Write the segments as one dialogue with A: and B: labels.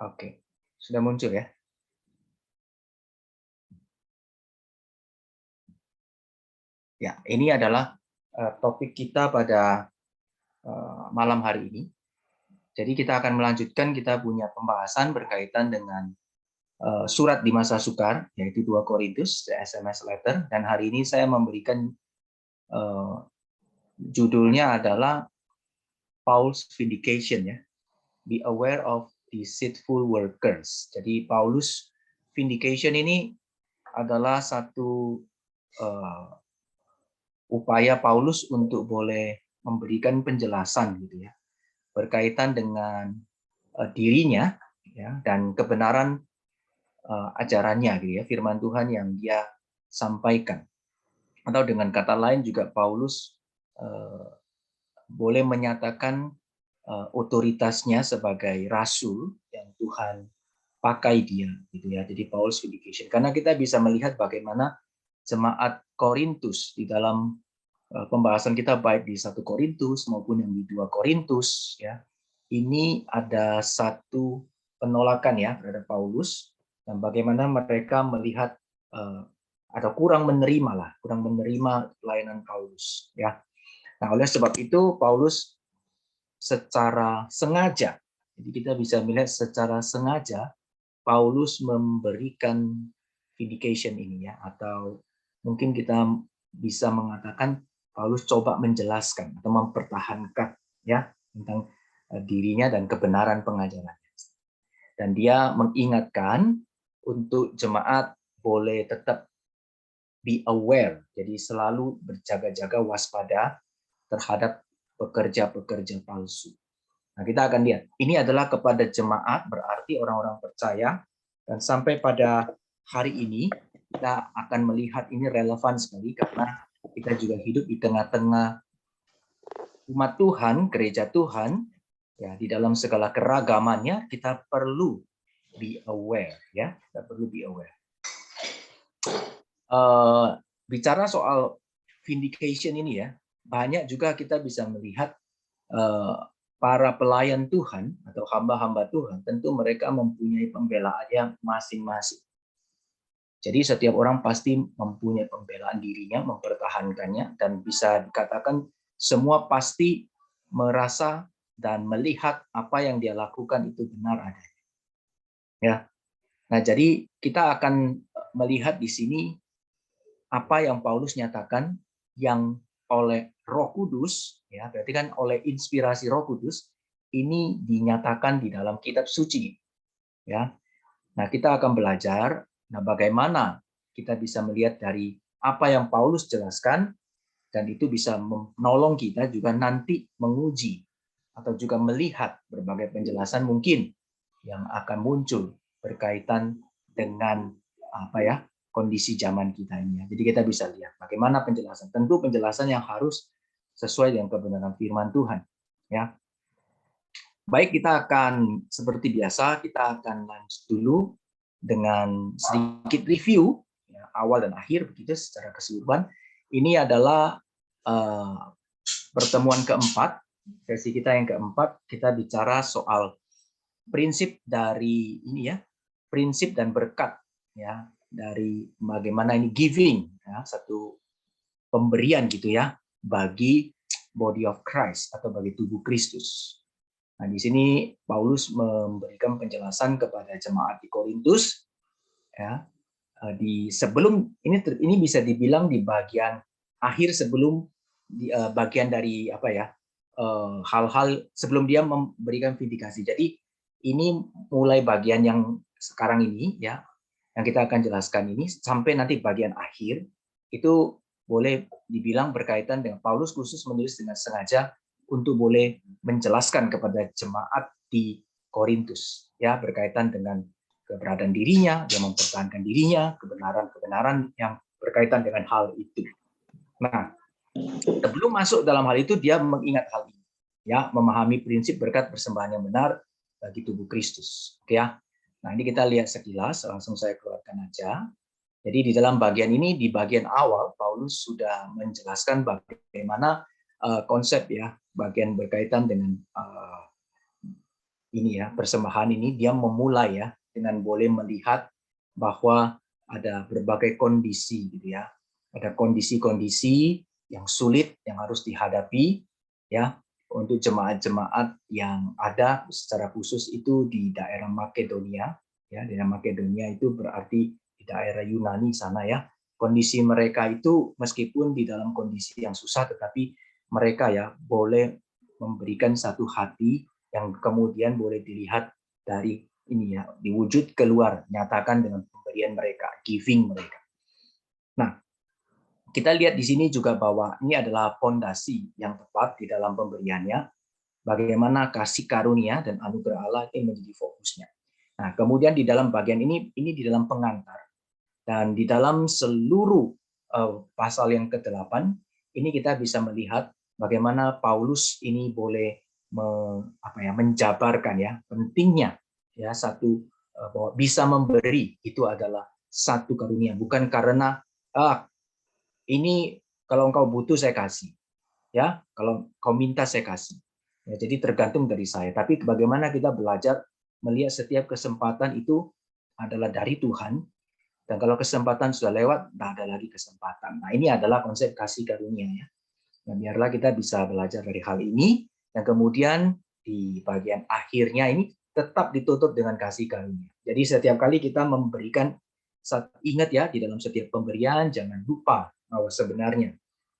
A: Oke, sudah muncul ya? Ya, ini adalah topik kita pada malam hari ini. Jadi kita akan melanjutkan, kita punya pembahasan berkaitan dengan surat di masa sukar, yaitu 2 Korintus, the SMS letter. Dan hari ini saya memberikan judulnya adalah Paul's Vindication, ya. Be aware of deceitful workers. Jadi Paulus Vindication ini adalah satu upaya Paulus untuk boleh memberikan penjelasan gitu ya, berkaitan dengan dirinya ya, dan kebenaran ajarannya gitu ya, firman Tuhan yang dia sampaikan. Atau dengan kata lain juga Paulus boleh menyatakan otoritasnya sebagai rasul yang Tuhan pakai dia gitu ya. Jadi Paulus vindication. Karena kita bisa melihat bagaimana jemaat Korintus di dalam pembahasan kita baik di 1 Korintus maupun yang di 2 Korintus ya. Ini ada satu penolakan ya terhadap Paulus dan bagaimana mereka melihat atau kurang menerima pelayanan Paulus ya. Nah, oleh sebab itu Paulus secara sengaja, jadi kita bisa melihat secara sengaja Paulus memberikan vindication ini ya, atau mungkin kita bisa mengatakan Paulus coba menjelaskan atau mempertahankan ya tentang dirinya dan kebenaran pengajarannya. Dan dia mengingatkan untuk jemaat boleh tetap be aware, jadi selalu berjaga-jaga waspada terhadap pekerja-pekerja palsu. Nah, kita akan lihat. Ini adalah kepada jemaat, berarti orang-orang percaya. Dan sampai pada hari ini, kita akan melihat ini relevan sekali karena kita juga hidup di tengah-tengah umat Tuhan, gereja Tuhan, ya di dalam segala keragamannya kita perlu be aware, ya, kita perlu be aware. Bicara soal vindication ini ya, banyak juga kita bisa melihat para pelayan Tuhan atau hamba-hamba Tuhan, tentu mereka mempunyai pembelaannya masing-masing. Jadi setiap orang pasti mempunyai pembelaan dirinya, mempertahankannya, dan bisa dikatakan semua pasti merasa dan melihat apa yang dia lakukan itu benar adanya. Ya. Nah, jadi kita akan melihat di sini apa yang Paulus nyatakan yang oleh Roh Kudus, ya berarti kan oleh inspirasi Roh Kudus ini dinyatakan di dalam kitab suci, ya. Nah, kita akan belajar, nah bagaimana kita bisa melihat dari apa yang Paulus jelaskan dan itu bisa menolong kita juga nanti menguji atau juga melihat berbagai penjelasan mungkin yang akan muncul berkaitan dengan apa ya kondisi zaman kita ini. Jadi kita bisa lihat bagaimana penjelasan. Tentu penjelasan yang harus sesuai dengan kebenaran firman Tuhan. Ya, baik kita akan seperti biasa kita akan lanjut dulu dengan sedikit review ya, awal dan akhir begitu secara keseluruhan. Ini adalah pertemuan keempat, sesi kita yang keempat, kita bicara soal prinsip dari ini ya, prinsip dan berkat ya dari bagaimana ini giving ya, satu pemberian gitu ya bagi body of Christ atau bagi tubuh Kristus. Nah, di sini Paulus memberikan penjelasan kepada jemaat di Korintus ya, di sebelum ini bisa dibilang di bagian akhir sebelum bagian dari apa ya hal-hal sebelum dia memberikan vindikasi. Jadi ini mulai bagian yang sekarang ini ya yang kita akan jelaskan ini sampai nanti bagian akhir itu boleh dibilang berkaitan dengan Paulus khusus menulis dengan sengaja untuk boleh menjelaskan kepada jemaat di Korintus ya berkaitan dengan keberadaan dirinya, dia mempertahankan dirinya, kebenaran-kebenaran yang berkaitan dengan hal itu. Nah, sebelum masuk dalam hal itu dia mengingat hal ini, ya, memahami prinsip berkat persembahan yang benar bagi tubuh Kristus. Oke ya. Nah, ini kita lihat sekilas, langsung saya keluarkan aja. Jadi di dalam bagian ini, di bagian awal, Paulus sudah menjelaskan bagaimana konsep ya, bagian berkaitan dengan ini ya, persembahan ini dia memulai ya dengan boleh melihat bahwa ada berbagai kondisi gitu ya. Ada kondisi-kondisi yang sulit yang harus dihadapi ya untuk jemaat-jemaat yang ada secara khusus itu di daerah Makedonia ya. Daerah Makedonia itu berarti di daerah Yunani sana ya. Kondisi mereka itu meskipun di dalam kondisi yang susah tetapi mereka ya boleh memberikan satu hati yang kemudian boleh dilihat dari ini ya, diwujud keluar, nyatakan dengan pemberian mereka, giving mereka. Nah, kita lihat di sini juga bahwa ini adalah fondasi yang tepat di dalam pemberiannya, bagaimana kasih karunia dan anugerah Allah ini menjadi fokusnya. Nah, kemudian di dalam bagian ini di dalam pengantar, dan di dalam seluruh pasal yang ke-8, ini kita bisa melihat bagaimana Paulus ini boleh menjabarkan ya pentingnya ya satu bahwa bisa memberi itu adalah satu karunia, bukan karena ini kalau engkau butuh saya kasih ya, kalau kau minta saya kasih ya, jadi tergantung dari saya. Tapi bagaimana kita belajar melihat setiap kesempatan itu adalah dari Tuhan, dan kalau kesempatan sudah lewat tidak ada lagi kesempatan. Nah, ini adalah konsep kasih karunia ya. Nah, biarlah kita bisa belajar dari hal ini, dan kemudian di bagian akhirnya ini tetap ditutup dengan kasih karunia. Jadi setiap kali kita memberikan, ingat ya, di dalam setiap pemberian jangan lupa bahwa sebenarnya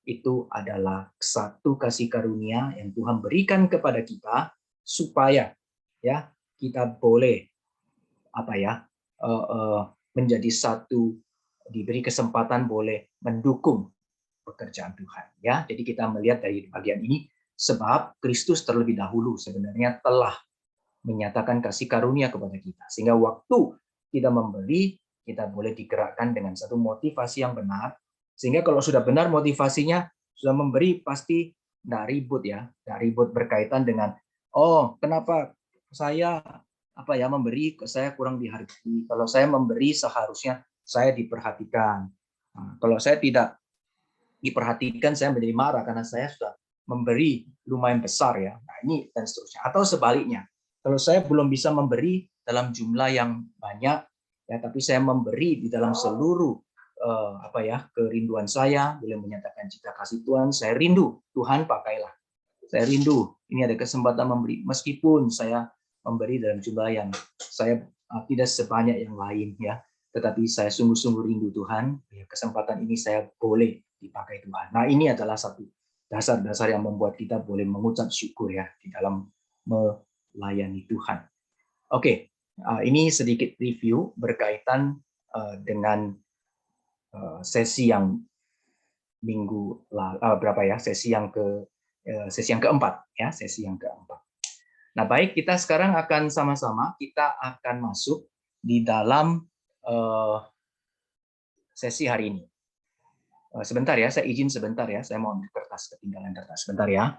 A: itu adalah satu kasih karunia yang Tuhan berikan kepada kita supaya ya kita boleh menjadi satu, diberi kesempatan boleh mendukung pekerjaan Tuhan ya. Jadi kita melihat dari bagian ini, sebab Kristus terlebih dahulu sebenarnya telah menyatakan kasih karunia kepada kita, sehingga waktu kita memberi kita boleh digerakkan dengan satu motivasi yang benar, sehingga kalau sudah benar motivasinya, sudah memberi pasti tidak ribut ya, tidak ribut berkaitan dengan kenapa saya memberi, saya kurang dihargai. Kalau saya memberi seharusnya saya diperhatikan. Nah, kalau saya tidak diperhatikan, saya menjadi marah karena saya sudah memberi lumayan besar ya. Nah, ini dan seterusnya. Atau sebaliknya, kalau saya belum bisa memberi dalam jumlah yang banyak ya, tapi saya memberi di dalam seluruh kerinduan saya, boleh menyatakan cita kasih Tuhan, saya rindu, Tuhan pakailah. Saya rindu, ini ada kesempatan memberi meskipun saya memberi dalam jumlah yang saya tidak sebanyak yang lain ya, tetapi saya sungguh-sungguh rindu Tuhan, ya, kesempatan ini saya boleh dipakai Tuhan. Nah, ini adalah satu dasar-dasar yang membuat kita boleh mengucap syukur ya di dalam melayani Tuhan. Oke, ini sedikit review berkaitan dengan sesi yang minggu sesi yang keempat ya, sesi yang keempat. Nah, baik, kita sekarang akan sama-sama kita akan masuk di dalam sesi hari ini. Sebentar ya, saya izin sebentar ya, saya mau ambil kertas, ketinggalan kertas. Sebentar ya.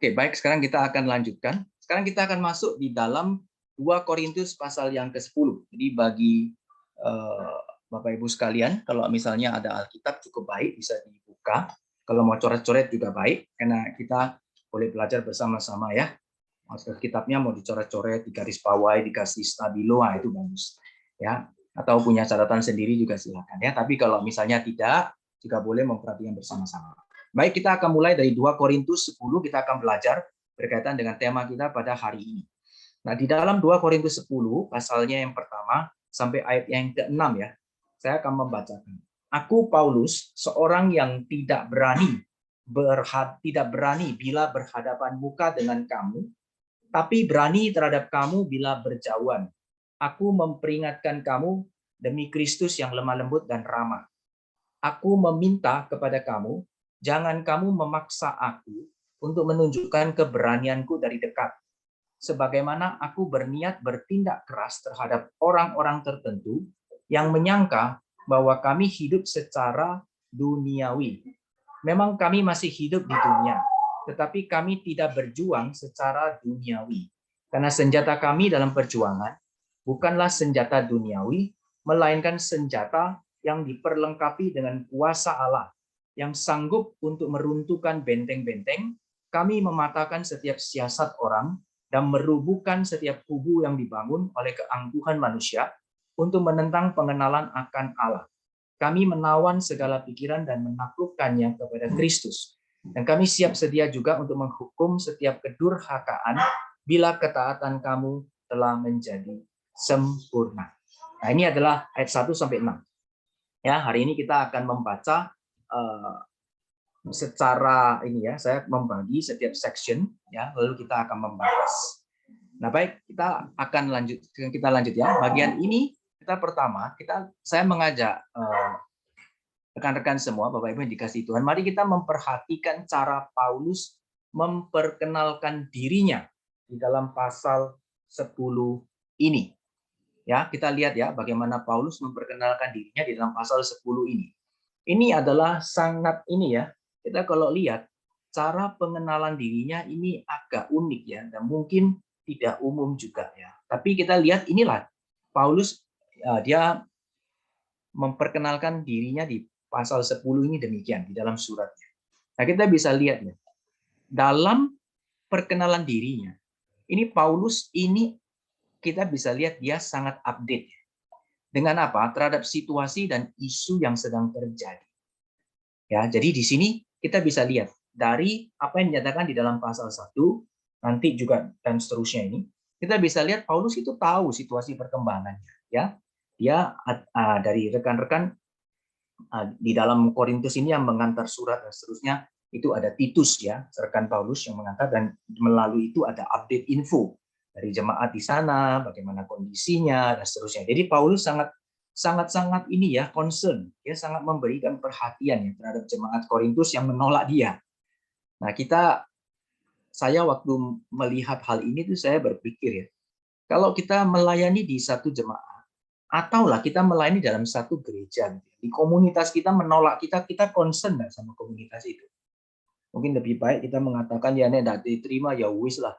A: Oke, baik, sekarang kita akan lanjutkan. Sekarang kita akan masuk di dalam 2 Korintus pasal yang ke-10. Jadi bagi Bapak Ibu sekalian, kalau misalnya ada Alkitab cukup baik bisa dibuka. Kalau mau coret-coret juga baik, karena kita boleh belajar bersama-sama ya. Alkitabnya mau dicoret-coret, digaris bawahi, dikasih stabilo, itu bagus. Ya, atau punya catatan sendiri juga silakan ya. Tapi kalau misalnya tidak, juga boleh memperhatikan bersama-sama. Baik, kita akan mulai dari 2 Korintus 10, kita akan belajar berkaitan dengan tema kita pada hari ini. Nah, di dalam 2 Korintus 10, pasalnya yang pertama, sampai ayat yang ke-6 ya, saya akan membacakan. Aku Paulus, seorang yang tidak berani bila berhadapan muka dengan kamu, tapi berani terhadap kamu bila berjauhan. Aku memperingatkan kamu demi Kristus yang lemah lembut dan ramah. Aku meminta kepada kamu, jangan kamu memaksa aku untuk menunjukkan keberanianku dari dekat. sebagaimana aku berniat bertindak keras terhadap orang-orang tertentu yang menyangka bahwa kami hidup secara duniawi. Memang kami masih hidup di dunia, tetapi kami tidak berjuang secara duniawi. Karena senjata kami dalam perjuangan bukanlah senjata duniawi, melainkan senjata yang diperlengkapi dengan kuasa Allah yang sanggup untuk meruntuhkan benteng-benteng. Kami mematahkan setiap siasat orang dan merubuhkan setiap kubu yang dibangun oleh keangkuhan manusia untuk menentang pengenalan akan Allah. Kami menawan segala pikiran dan menaklukkannya kepada Kristus. Dan kami siap sedia juga untuk menghukum setiap kedurhakaan bila ketaatan kamu telah menjadi sempurna. Nah, ini adalah ayat 1 sampai 6. Ya, hari ini kita akan membaca secara ini ya, saya membagi setiap section ya, lalu kita akan membahas. Nah, baik, kita lanjut ya. Bagian ini kita pertama, saya mengajak rekan-rekan semua, Bapak Ibu yang dikasihi Tuhan, mari kita memperhatikan cara Paulus memperkenalkan dirinya di dalam pasal 10 ini. Ya, kita lihat ya bagaimana Paulus memperkenalkan dirinya di dalam pasal 10 ini. Ini adalah sangat ini ya. Kita kalau lihat cara pengenalan dirinya ini agak unik ya, dan mungkin tidak umum juga ya. Tapi kita lihat inilah Paulus dia memperkenalkan dirinya di pasal 10 ini demikian di dalam suratnya. Nah, kita bisa lihat ya. Dalam perkenalan dirinya, ini Paulus ini kita bisa lihat dia sangat update. Dengan apa? Terhadap situasi dan isu yang sedang terjadi. Ya, jadi di sini kita bisa lihat dari apa yang dinyatakan di dalam pasal 1, nanti juga dan seterusnya ini, kita bisa lihat Paulus itu tahu situasi perkembangannya. Ya, dia dari rekan-rekan di dalam Korintus ini yang mengantar surat dan seterusnya, itu ada Titus ya, rekan Paulus yang mengantar, dan melalui itu ada update info dari jemaat di sana, bagaimana kondisinya dan seterusnya. Jadi Paulus sangat ini ya, concern, dia sangat memberikan perhatian ya terhadap jemaat Korintus yang menolak dia. Nah, saya waktu melihat hal ini tuh saya berpikir ya, kalau kita melayani di satu jemaat, ataulah kita melayani dalam satu gereja, di komunitas kita menolak kita concern nggak sama komunitas itu? Mungkin lebih baik kita mengatakan ya nek diterima ya wis lah,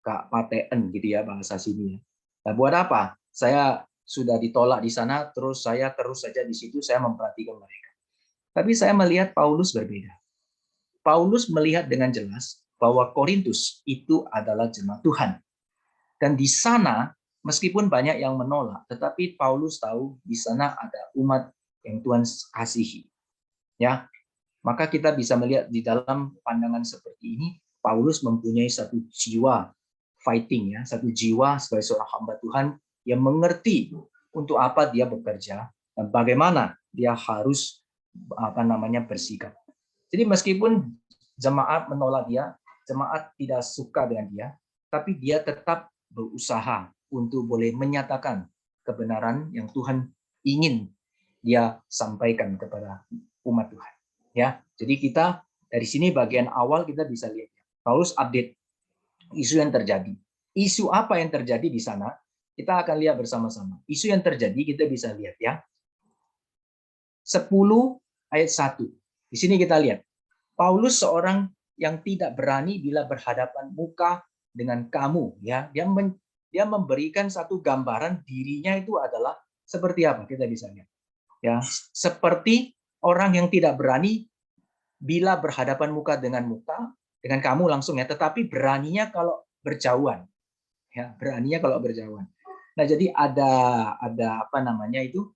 A: kak paten gitu ya bahasa sini ya. Nah, buat apa? Saya sudah ditolak di sana, terus saya terus saja di situ, saya memperhatikan mereka. Tapi saya melihat Paulus berbeda. Paulus melihat dengan jelas bahwa Korintus itu adalah jemaat Tuhan. Dan di sana, meskipun banyak yang menolak, tetapi Paulus tahu di sana ada umat yang Tuhan kasihi. Ya, maka kita bisa melihat di dalam pandangan seperti ini, Paulus mempunyai satu jiwa fighting ya, satu jiwa sebagai seorang hamba Tuhan yang mengerti untuk apa dia bekerja dan bagaimana dia harus bersikap. Jadi meskipun jemaat menolak dia, jemaat tidak suka dengan dia, tapi dia tetap berusaha untuk boleh menyatakan kebenaran yang Tuhan ingin dia sampaikan kepada umat Tuhan. Ya, jadi kita dari sini bagian awal kita bisa lihat Paulus update isu yang terjadi. Isu apa yang terjadi di sana? Kita akan lihat bersama-sama. Isu yang terjadi kita bisa lihat ya. 10 ayat 1. Di sini kita lihat. Paulus seorang yang tidak berani bila berhadapan muka dengan kamu ya. Dia memberikan satu gambaran dirinya itu adalah seperti apa? Kita bisa lihat. Ya, seperti orang yang tidak berani bila berhadapan muka dengan kamu langsung ya, tetapi beraninya kalau berjauhan. Ya, beraninya kalau berjauhan. Nah, jadi ada apa namanya itu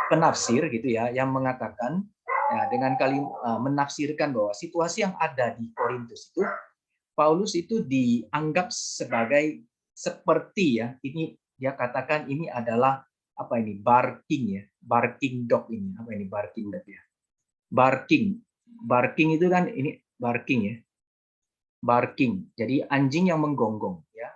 A: penafsir gitu ya yang mengatakan ya, dengan menafsirkan bahwa situasi yang ada di Korintus itu Paulus itu dianggap sebagai seperti ya, ini dia katakan ini adalah apa ini barking dog ini, apa ini barking dog ya, barking itu kan ini barking ya, barking, jadi anjing yang menggonggong ya,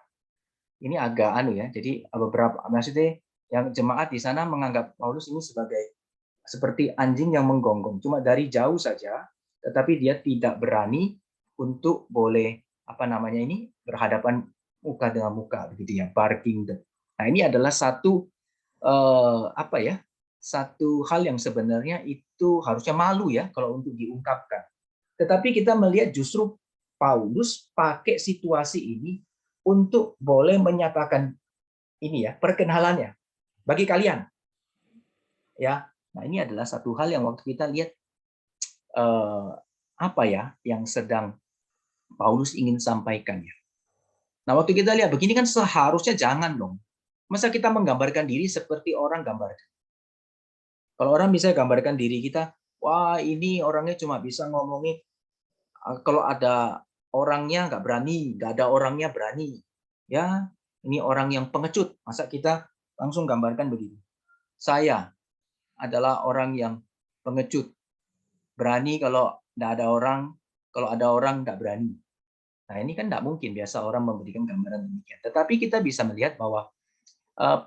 A: ini agak ya, jadi beberapa maksudnya yang jemaat di sana menganggap Paulus ini sebagai seperti anjing yang menggonggong, cuma dari jauh saja, tetapi dia tidak berani untuk boleh apa namanya ini, berhadapan muka dengan muka begitu ya, barking the. Nah, ini adalah satu apa ya? Satu hal yang sebenarnya itu harusnya malu ya kalau untuk diungkapkan. Tetapi kita melihat justru Paulus pakai situasi ini untuk boleh menyatakan ini ya, perkenalannya bagi kalian. Ya. Nah, ini adalah satu hal yang waktu kita lihat apa ya yang sedang Paulus ingin sampaikan ya. Nah, waktu kita lihat begini kan seharusnya jangan dong. Masa kita menggambarkan diri seperti orang gambarkan. Kalau orang bisa gambarkan diri kita, wah ini orangnya cuma bisa ngomongin, kalau ada orangnya nggak berani, nggak ada orangnya berani. Ya, ini orang yang pengecut. Masa kita langsung gambarkan begini. Saya adalah orang yang pengecut. Berani kalau nggak ada orang, kalau ada orang nggak berani. Nah, ini kan nggak mungkin biasa orang memberikan gambaran demikian. Tetapi kita bisa melihat bahwa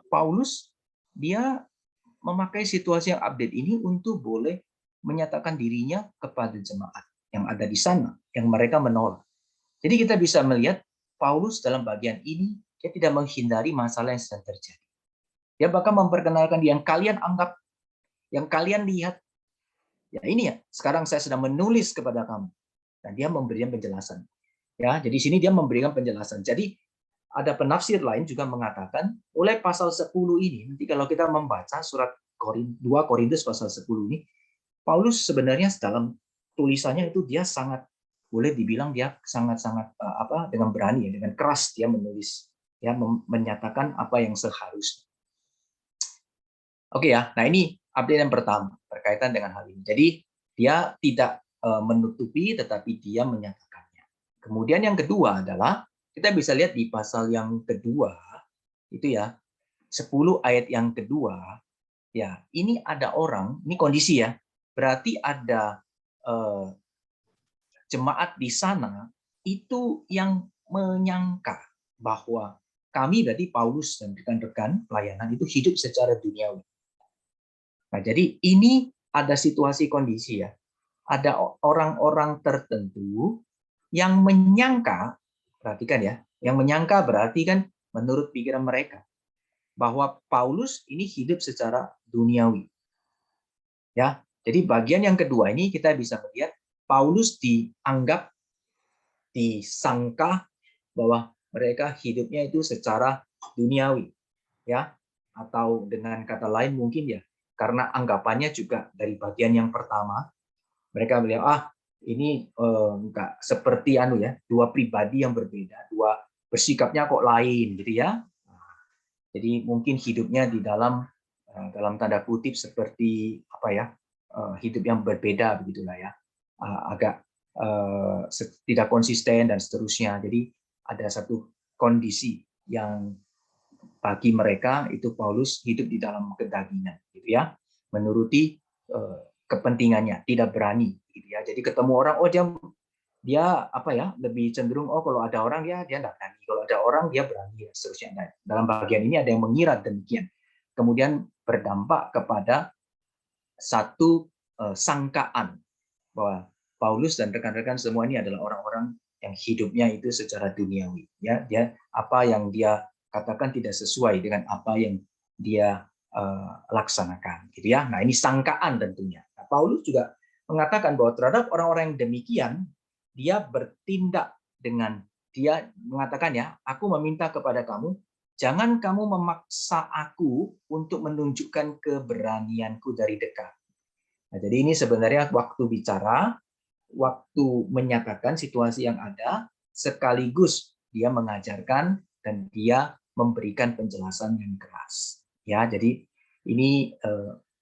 A: Paulus dia memakai situasi yang update ini untuk boleh menyatakan dirinya kepada jemaat yang ada di sana, yang mereka menolak. Jadi kita bisa melihat Paulus dalam bagian ini, dia tidak menghindari masalah yang sedang terjadi. Dia bahkan memperkenalkan yang kalian anggap, yang kalian lihat, ya ini ya, sekarang saya sedang menulis kepada kamu. Dan dia memberikan penjelasan. Ya, jadi sini dia memberikan penjelasan. Jadi ada penafsir lain juga mengatakan mulai pasal 10 ini, nanti kalau kita membaca surat 2 Korintus pasal 10 ini, Paulus sebenarnya dalam tulisannya itu dia sangat, boleh dibilang dia sangat-sangat apa, dengan berani ya, dengan keras dia menulis, ya, menyatakan apa yang seharusnya. Oke ya, nah ini update yang pertama berkaitan dengan hal ini. Jadi dia tidak menutupi, tetapi dia menyatakannya. Kemudian yang kedua adalah kita bisa lihat di pasal yang kedua itu ya, 10 ayat yang kedua, ya ini ada orang, ini kondisi ya, berarti ada jemaat di sana itu yang menyangka bahwa kami berarti Paulus dan rekan-rekan pelayanan itu hidup secara duniawi. Nah, jadi ini ada situasi kondisi ya. Ada orang-orang tertentu yang menyangka, perhatikan ya, yang menyangka berarti kan menurut pikiran mereka bahwa Paulus ini hidup secara duniawi. Ya. Jadi bagian yang kedua ini kita bisa melihat Paulus dianggap, disangka bahwa mereka hidupnya itu secara duniawi, ya, atau dengan kata lain mungkin ya karena anggapannya juga dari bagian yang pertama mereka bilang ini enggak seperti anu ya, dua pribadi yang berbeda, dua bersikapnya kok lain gitu ya. Jadi mungkin hidupnya di dalam tanda kutip seperti apa ya, hidup yang berbeda begitulah ya, agak tidak konsisten dan seterusnya. Jadi ada satu kondisi yang bagi mereka itu Paulus hidup di dalam kedagingan, gitu ya, menuruti kepentingannya, tidak berani, gitu ya. Jadi ketemu orang, dia dia apa ya, lebih cenderung kalau ada orang ya dia nggak berani, kalau ada orang dia berani, ya seterusnya. Nah, dalam bagian ini ada yang mengira demikian, kemudian berdampak kepada satu sangkaan bahwa Paulus dan rekan-rekan semua ini adalah orang-orang yang hidupnya itu secara duniawi, ya, dia apa yang dia katakan tidak sesuai dengan apa yang dia laksanakan, gitu ya. Nah, ini sangkaan tentunya. Nah, Paulus juga mengatakan bahwa terhadap orang-orang yang demikian dia bertindak dengan, dia mengatakan ya, aku meminta kepada kamu, jangan kamu memaksa aku untuk menunjukkan keberanianku dari dekat. Nah, jadi ini sebenarnya waktu bicara, waktu menyatakan situasi yang ada, sekaligus dia mengajarkan dan dia memberikan penjelasan yang keras. Ya, jadi ini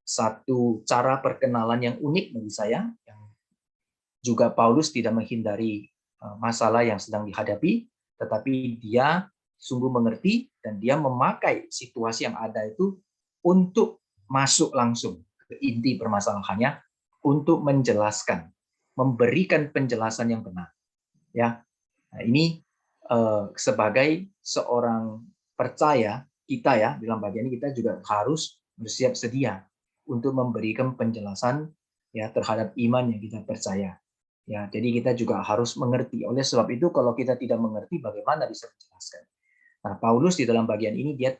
A: satu cara perkenalan yang unik bagi saya, yang juga Paulus tidak menghindari masalah yang sedang dihadapi, tetapi dia sungguh mengerti dan dia memakai situasi yang ada itu untuk masuk langsung ke inti permasalahannya, untuk menjelaskan, memberikan penjelasan yang benar. Ya, nah, ini sebagai seorang percaya kita ya, dalam bagian ini kita juga harus bersiap sedia untuk memberikan penjelasan ya terhadap iman yang kita percaya. Ya, jadi kita juga harus mengerti. Oleh sebab itu, kalau kita tidak mengerti, bagaimana bisa menjelaskan? Nah, Paulus di dalam bagian ini dia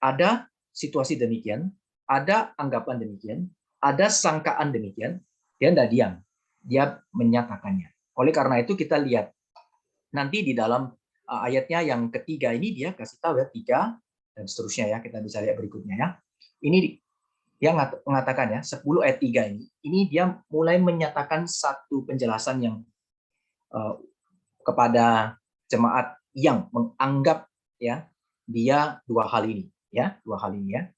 A: ada situasi demikian, ada anggapan demikian, ada sangkaan demikian, dia tidak diam, dia menyatakannya. Oleh karena itu kita lihat nanti di dalam ayatnya yang ketiga ini dia kasih tahu ya, 3 dan seterusnya ya, kita bisa lihat berikutnya ya. Ini dia mengatakan ya, 10 ayat 3 ini dia mulai menyatakan satu penjelasan yang kepada jemaat yang menganggap ya dia dua hal ini ya,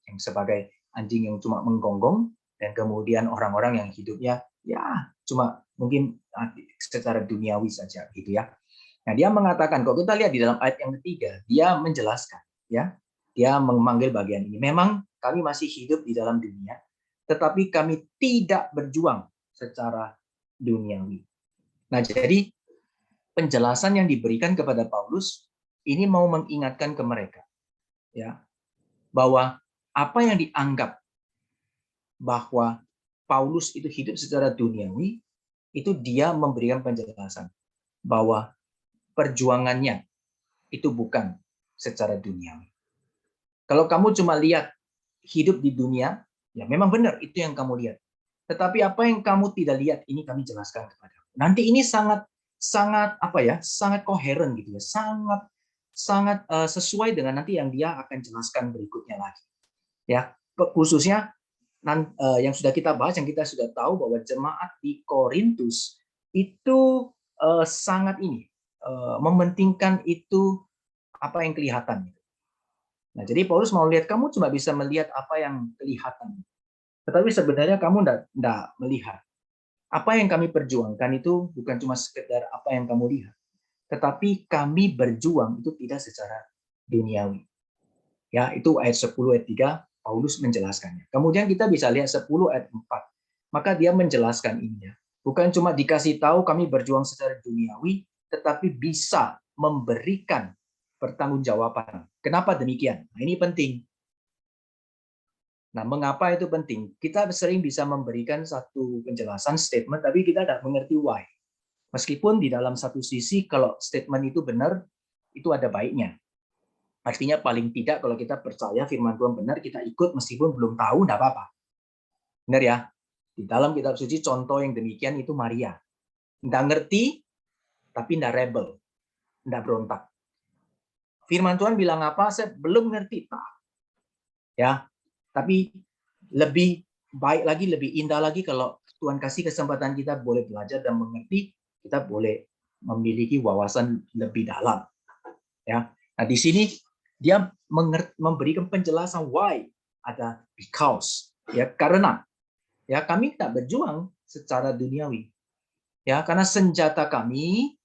A: yang sebagai anjing yang cuma menggonggong, dan kemudian orang-orang yang hidupnya ya cuma mungkin secara duniawi saja gitu ya. Nah, dia mengatakan, kalau kita lihat di dalam ayat yang ketiga, dia menjelaskan ya, dia memanggil bagian ini, memang kami masih hidup di dalam dunia, tetapi kami tidak berjuang secara duniawi. Nah, jadi penjelasan yang diberikan kepada Paulus ini mau mengingatkan ke mereka ya, bahwa apa yang dianggap bahwa Paulus itu hidup secara duniawi, itu dia memberikan penjelasan bahwa perjuangannya itu bukan secara duniawi. Kalau kamu cuma lihat hidup di dunia, ya memang benar itu yang kamu lihat. Tetapi apa yang kamu tidak lihat, ini kami jelaskan kepadamu. Nanti ini sangat apa ya, sangat koheren gitu ya, sangat sesuai dengan nanti yang dia akan jelaskan berikutnya lagi. Ya, khususnya yang sudah kita bahas, yang kita sudah tahu bahwa jemaat di Korintus itu sangat mementingkan itu apa yang kelihatan. Nah, jadi Paulus mau lihat, kamu cuma bisa melihat apa yang kelihatan. Tetapi sebenarnya kamu tidak melihat. Apa yang kami perjuangkan itu bukan cuma sekedar apa yang kamu lihat. Tetapi kami berjuang itu tidak secara duniawi. Ya, itu ayat 10 ayat 3 Paulus menjelaskannya. Kemudian kita bisa lihat 10 ayat 4. Maka dia menjelaskan ini ya. Bukan cuma dikasih tahu kami berjuang secara duniawi, tetapi bisa memberikan pertanggungjawaban. Kenapa demikian? Nah, ini penting. Nah, mengapa itu penting? Kita sering bisa memberikan satu penjelasan statement, tapi kita tidak mengerti why. Meskipun di dalam satu sisi, kalau statement itu benar, itu ada baiknya. Artinya paling tidak kalau kita percaya firman Tuhan benar, kita ikut meskipun belum tahu, tidak apa-apa. Benar ya? Di dalam kitab suci, contoh yang demikian itu Maria. Tidak ngerti, tapi tidak rebel. Tidak berontak. Firman Tuhan bilang apa? Saya belum ngerti. Ya, tapi lebih baik lagi, lebih indah lagi kalau Tuhan kasih kesempatan kita boleh belajar dan mengerti, kita boleh memiliki wawasan lebih dalam. Ya, nah di sini dia memberikan penjelasan why, ada because, ya karena ya kami tak berjuang secara duniawi, ya karena senjata kami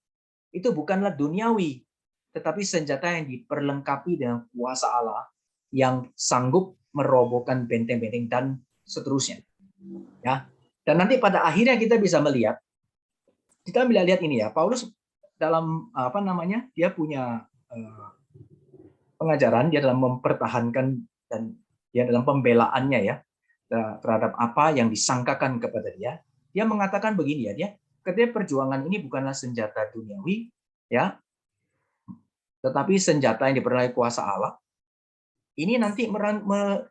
A: itu bukanlah duniawi, tetapi senjata yang diperlengkapi dengan kuasa Allah yang sanggup merobohkan benteng-benteng dan seterusnya. Ya. Dan nanti pada akhirnya kita bisa melihat, kita lihat ini ya, Paulus dalam apa namanya, dia punya pengajaran, dia dalam mempertahankan dan dia dalam pembelaannya ya terhadap apa yang disangkakan kepada dia. Dia mengatakan begini ya, dia ketika perjuangan ini bukanlah senjata duniawi ya, tetapi senjata yang diperoleh kuasa Allah. Ini nanti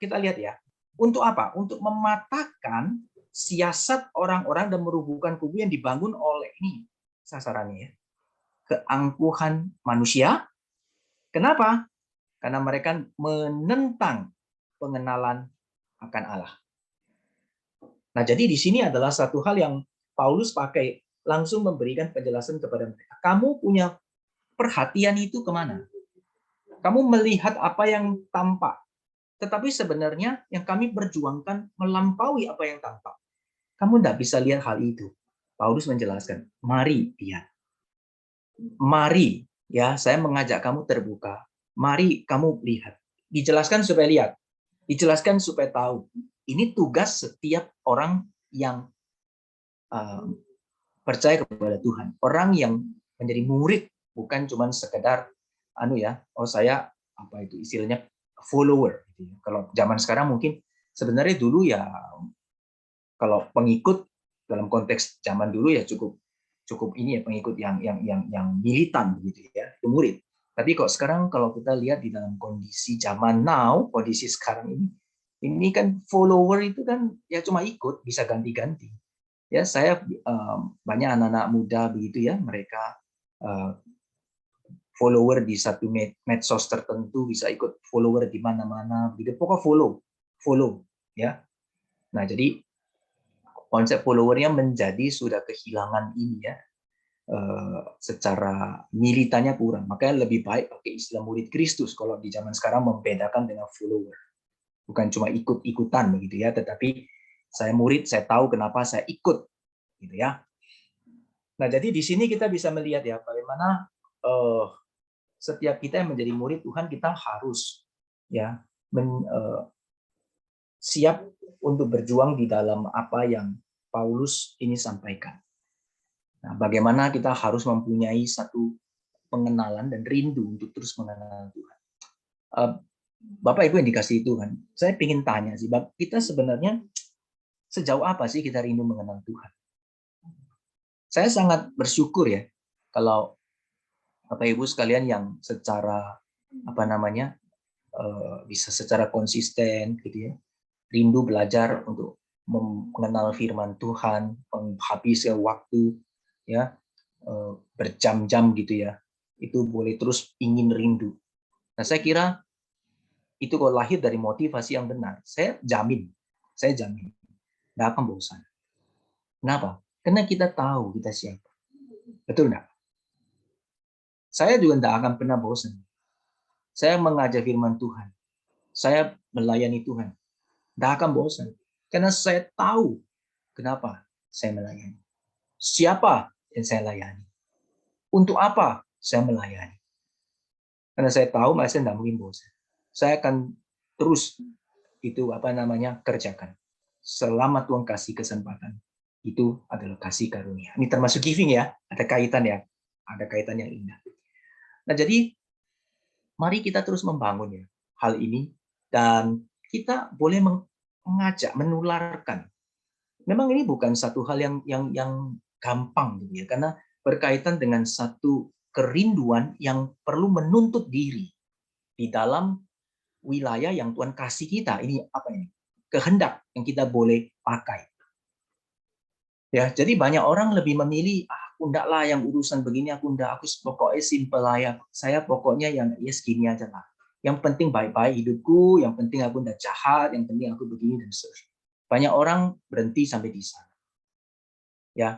A: kita lihat ya. Untuk apa? Untuk mematahkan siasat orang-orang dan merubuhkan kubu yang dibangun oleh ini sasarannya ya. Keangkuhan manusia. Kenapa? Karena mereka menentang pengenalan akan Allah. Nah, jadi di sini adalah satu hal yang Paulus pakai langsung memberikan penjelasan kepada mereka. Kamu punya perhatian itu kemana? Kamu melihat apa yang tampak, tetapi sebenarnya yang kami perjuangkan melampaui apa yang tampak. Kamu tidak bisa lihat hal itu. Paulus menjelaskan, mari lihat. Mari, ya saya mengajak kamu terbuka. Mari kamu lihat. Dijelaskan supaya lihat. Dijelaskan supaya tahu. Ini tugas setiap orang yang percaya kepada Tuhan. Orang yang menjadi murid, bukan cuma sekedar oh saya apa itu istilahnya follower. Kalau zaman sekarang mungkin sebenarnya dulu ya kalau pengikut dalam konteks zaman dulu ya cukup cukup ini ya, pengikut yang militan begitu ya, itu murid. Tapi kok sekarang kalau kita lihat di dalam kondisi zaman now, kondisi sekarang ini kan follower itu kan ya cuma ikut, bisa ganti-ganti. Ya, saya banyak anak-anak muda begitu ya, mereka follower di satu medsos tertentu, bisa ikut follower di mana-mana begitu. Pokoknya follow ya. Nah, jadi konsep followernya menjadi sudah kehilangan ini ya, secara militannya kurang. Makanya lebih baik pakai istilah murid Kristus kalau di zaman sekarang, membedakan dengan follower. Bukan cuma ikut-ikutan begitu ya, tetapi saya murid, saya tahu kenapa saya ikut gitu ya. Nah, jadi di sini kita bisa melihat ya bagaimana setiap kita yang menjadi murid Tuhan, kita harus ya siap untuk berjuang di dalam apa yang Paulus ini sampaikan. Nah, bagaimana kita harus mempunyai satu pengenalan dan rindu untuk terus mengenal Tuhan. Bapak Ibu yang dikasihi Tuhan, saya ingin tanya sih, kita sebenarnya sejauh apa sih kita rindu mengenal Tuhan? Saya sangat bersyukur ya kalau Bapak Ibu sekalian yang secara bisa secara konsisten gitu ya, rindu belajar untuk mengenal firman Tuhan, menghabiskan waktu ya berjam-jam gitu ya, itu boleh terus ingin rindu. Nah, saya kira itu kalau lahir dari motivasi yang benar, saya jamin nggak akan bosan. Kenapa? Karena kita tahu kita siapa. Betul nggak? Saya juga nggak akan pernah bosan. Saya mengajar firman Tuhan. Saya melayani Tuhan. Nggak akan bosan. Karena saya tahu kenapa saya melayani. Siapa yang saya layani. Untuk apa saya melayani. Karena saya tahu saya nggak mungkin bosan. Saya akan terus kerjakan. Selama Tuhan kasih kesempatan. Itu adalah kasih karunia. Ini termasuk giving ya. Ada kaitan ya. Ada kaitan yang indah. Nah, jadi mari kita terus membangun ya hal ini, dan kita boleh mengajak, menularkan. Memang ini bukan satu hal yang gampang gitu ya, karena berkaitan dengan satu kerinduan yang perlu menuntut diri di dalam wilayah yang Tuhan kasih kita. Ini apa ini? Kehendak yang kita boleh pakai. Ya, jadi banyak orang lebih memilih aku enggak lah yang urusan begini, aku pokoknya simple lah ya. Saya pokoknya yang segini aja lah. Yang penting baik-baik hidupku, yang penting aku enggak jahat, yang penting aku begini dan seterusnya. Banyak orang berhenti sampai di sana. Ya.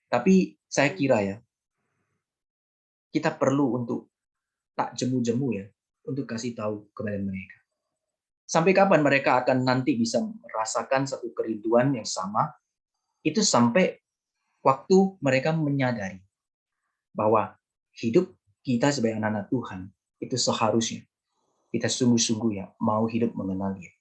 A: Tapi saya kira ya, kita perlu untuk tak jemu-jemu ya, untuk kasih tahu kepada mereka. Sampai kapan mereka akan nanti bisa merasakan satu kerinduan yang sama? Itu sampai waktu mereka menyadari bahwa hidup kita sebagai anak-anak Tuhan itu seharusnya kita sungguh-sungguh ya mau hidup mengenal Dia.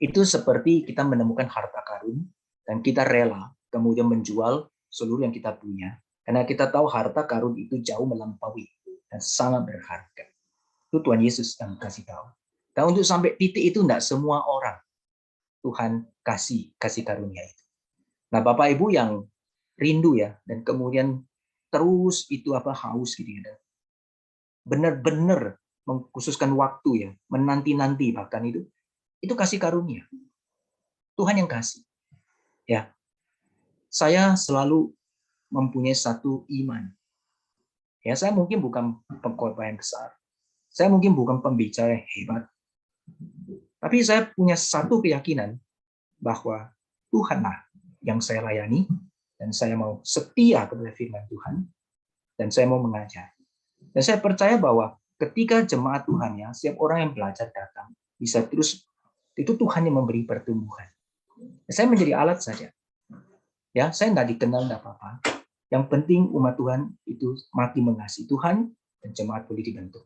A: Itu seperti kita menemukan harta karun dan kita rela kemudian menjual seluruh yang kita punya, karena kita tahu harta karun itu jauh melampaui dan sangat berharga. Itu Tuhan Yesus yang kasih tahu. Dan untuk sampai titik itu enggak semua orang Tuhan kasih karunia itu. Nah, Bapak Ibu yang rindu ya, dan kemudian terus itu haus gitu ya, benar-benar mengkhususkan waktu ya, menanti-nanti bahkan itu kasih karunia. Tuhan yang kasih. Ya. Saya selalu mempunyai satu iman. Ya, saya mungkin bukan pengkhotbah yang besar. Saya mungkin bukan pembicara yang hebat. Tapi saya punya satu keyakinan bahwa Tuhanlah yang saya layani, dan saya mau setia kepada firman Tuhan, dan saya mau mengajar. Dan saya percaya bahwa ketika jemaat Tuhan ya, setiap orang yang belajar datang, bisa terus, itu Tuhan yang memberi pertumbuhan. Saya menjadi alat saja. Ya, saya nggak dikenal, nggak apa-apa. Yang penting umat Tuhan itu mati mengasihi Tuhan, dan jemaat boleh dibentuk.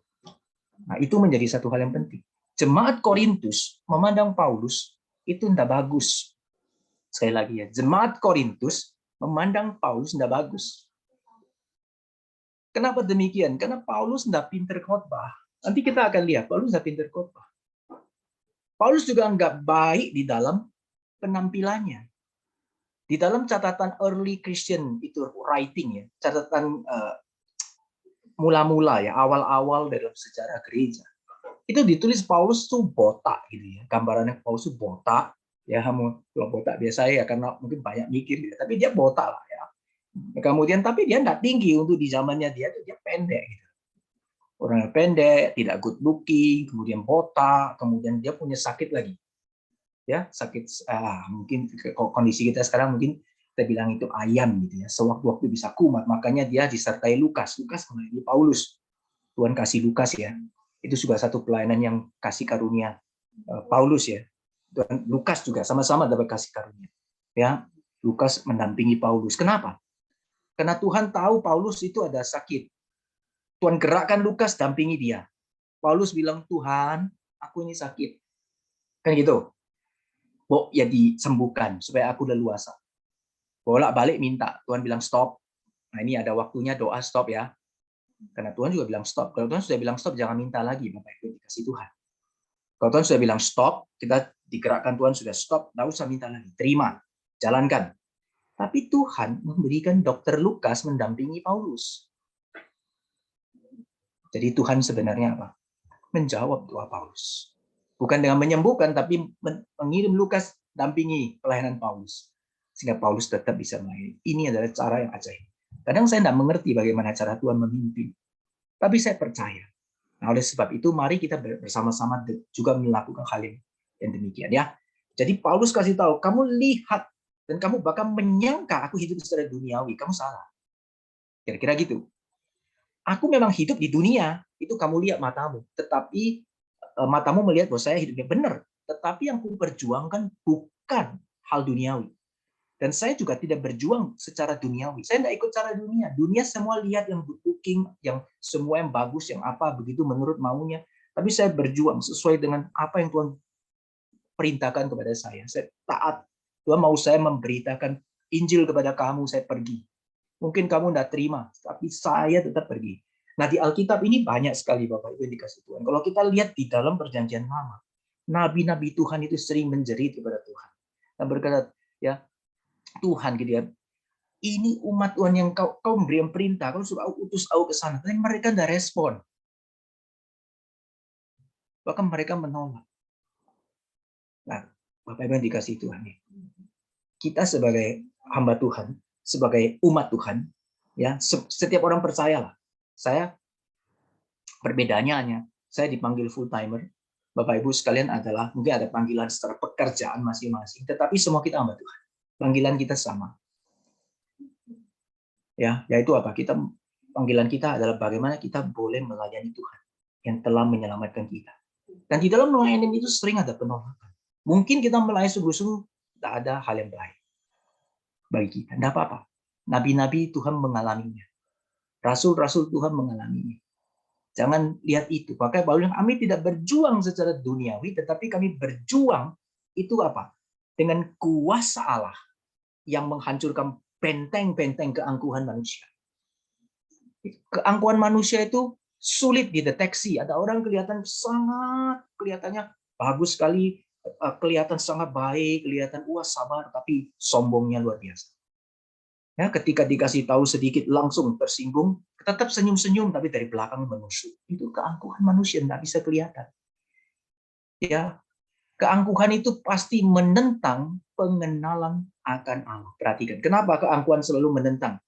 A: Nah, itu menjadi satu hal yang penting. Jemaat Korintus memandang Paulus itu tidak bagus. Sekali lagi ya, jemaat Korintus memandang Paulus tidak bagus. Kenapa demikian? Karena Paulus tidak pintar khotbah. Nanti kita akan lihat, Paulus tidak pintar khotbah. Paulus juga nggak baik di dalam penampilannya. Di dalam catatan early Christian itu writing ya, catatan mula-mula ya, awal-awal dalam sejarah gereja. Itu ditulis Paulus tuh botak gitu ya. Gambarannya Paulus tuh botak. Ya, kalau botak biasa ya karena mungkin banyak mikir gitu. Tapi dia botak lah ya. Kemudian tapi dia nggak tinggi untuk di zamannya dia pendek gitu. Orangnya pendek, tidak good looking, kemudian botak, kemudian dia punya sakit lagi. Ya, sakit mungkin kondisi kita sekarang mungkin kita bilang itu ayam gitu ya. Sewaktu-waktu bisa kumat, makanya dia disertai Lukas. Lukas melayani Paulus. Tuhan kasih Lukas ya. Itu juga satu pelayanan yang kasih karunia Paulus ya. Dan Lukas juga sama-sama dapat kasih karunia. Ya, Lukas mendampingi Paulus. Kenapa? Karena Tuhan tahu Paulus itu ada sakit. Tuhan gerakkan Lukas dampingi dia. Paulus bilang, "Tuhan, aku ini sakit." Kan gitu. Ya disembuhkan supaya aku leluasa. Bolak-balik minta. Tuhan bilang stop. Nah, ini ada waktunya doa stop ya. Karena Tuhan juga bilang stop. Kalau Tuhan sudah bilang stop, jangan minta lagi. Bapak Ibu dikasih Tuhan. Kalau Tuhan sudah bilang stop, kita digerakkan Tuhan sudah stop, nggak usah minta lagi. Terima, jalankan. Tapi Tuhan memberikan dokter Lukas mendampingi Paulus. Jadi Tuhan sebenarnya apa? Menjawab doa Paulus. Bukan dengan menyembuhkan, tapi mengirim Lukas dampingi pelayanan Paulus. Sehingga Paulus tetap bisa melayani. Ini adalah cara yang ajaib. Kadang saya tidak mengerti bagaimana cara Tuhan memimpin. Tapi saya percaya. Nah, oleh sebab itu, mari kita bersama-sama juga melakukan hal yang demikian ya. Jadi Paulus kasih tahu, kamu lihat dan kamu bahkan menyangka aku hidup secara duniawi, kamu salah. Kira-kira gitu. Aku memang hidup di dunia, itu kamu lihat matamu. Tetapi matamu melihat bahwa saya hidupnya benar. Tetapi yang aku perjuangkan bukan hal duniawi. Dan saya juga tidak berjuang secara duniawi. Saya tidak ikut cara dunia. Dunia semua lihat yang good looking, yang semua yang bagus, yang apa, begitu menurut maunya. Tapi saya berjuang sesuai dengan apa yang Tuhan perintahkan kepada saya. Saya taat. Tuhan mau saya memberitakan Injil kepada kamu, saya pergi. Mungkin kamu tidak terima, tapi saya tetap pergi. Nah, di Alkitab ini banyak sekali Bapak Ibu yang dikasih Tuhan. Kalau kita lihat di dalam perjanjian lama, nabi-nabi Tuhan itu sering menjerit kepada Tuhan. Dan berkata, ya, Tuhan gitu ya, ini umat Tuhan yang kau memberi perintah, kau suruh utus aku ke sana, tapi mereka tidak respon. Bahkan mereka menolak. Nah, Bapak Ibu yang dikasih Tuhan, kita sebagai hamba Tuhan, sebagai umat Tuhan, ya setiap orang percayalah. Saya perbedaannya hanya saya dipanggil full timer, Bapak Ibu sekalian adalah mungkin ada panggilan secara pekerjaan masing-masing, tetapi semua kita hamba Tuhan. Panggilan kita sama. Ya, yaitu apa? Panggilan kita adalah bagaimana kita boleh melayani Tuhan yang telah menyelamatkan kita. Dan di dalam melayani itu sering ada penolakan. Mungkin kita melayani sungguh-sungguh, tidak ada hal yang baik bagi kita. Tidak apa-apa. Nabi-nabi Tuhan mengalaminya. Rasul-rasul Tuhan mengalaminya. Jangan lihat itu. Makanya Paulus, kami tidak berjuang secara duniawi, tetapi kami berjuang itu apa? Dengan kuasa Allah yang menghancurkan benteng-benteng keangkuhan manusia. Keangkuhan manusia itu sulit dideteksi. Ada orang kelihatannya bagus sekali, kelihatan sangat baik, kelihatan sabar, tapi sombongnya luar biasa. Ya, ketika dikasih tahu sedikit langsung tersinggung, tetap senyum-senyum, tapi dari belakang menusuk. Itu keangkuhan manusia, tidak bisa kelihatan. Ya, keangkuhan itu pasti menentang pengenalan akan Allah. Perhatikan, kenapa keangkuhan selalu menentang?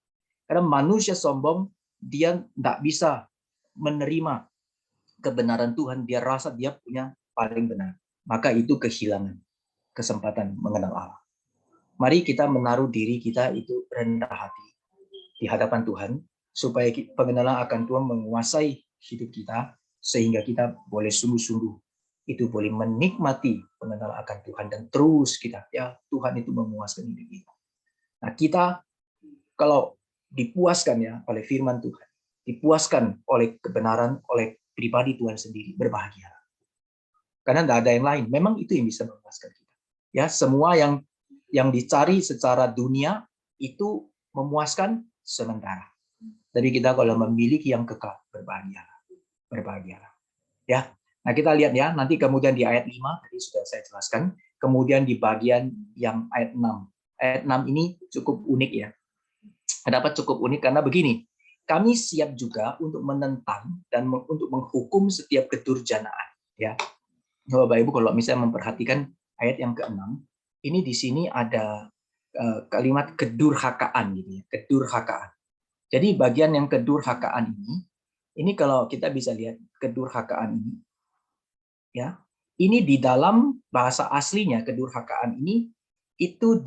A: Karena manusia sombong, dia tidak bisa menerima kebenaran Tuhan. Dia rasa dia punya paling benar. Maka itu kehilangan kesempatan mengenal Allah. Mari kita menaruh diri kita itu rendah hati di hadapan Tuhan, supaya pengenalan akan Tuhan menguasai hidup kita, sehingga kita boleh sungguh-sungguh itu boleh menikmati pengenalan akan Tuhan, dan terus kita, ya Tuhan itu memuaskan hidup kita. Nah, kita kalau dipuaskan ya oleh firman Tuhan, dipuaskan oleh kebenaran, oleh pribadi Tuhan sendiri, berbahagia. Karena tidak ada yang lain. Memang itu yang bisa memuaskan kita. Ya, semua yang dicari secara dunia itu memuaskan sementara. Tapi kita kalau memiliki yang kekal, berbahagia. Ya. Nah, kita lihat ya, nanti kemudian di ayat 5 tadi sudah saya jelaskan, kemudian di bagian yang ayat 6. ayat 6 ini cukup unik ya. Kenapa cukup unik? Karena begini, kami siap juga untuk menentang dan untuk menghukum setiap kedurjanaan. Ya, Bapak Ibu kalau misalnya memperhatikan ayat yang ke-6, ini di sini ada kalimat kedurhakaan gitu ya, kedurhakaan. Jadi bagian yang kedurhakaan ini kalau kita bisa lihat kedurhakaan ini, ya, ini di dalam bahasa aslinya kedurhakaan ini itu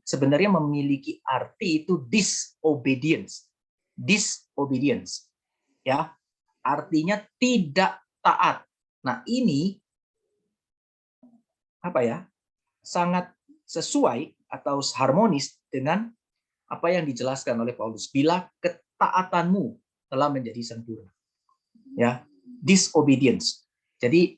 A: sebenarnya memiliki arti itu disobedience, disobedience, ya, artinya tidak taat. Nah ini apa ya? Sangat sesuai atau harmonis dengan apa yang dijelaskan oleh Paulus. Bila ketaatanmu telah menjadi sempurna, ya, disobedience. Jadi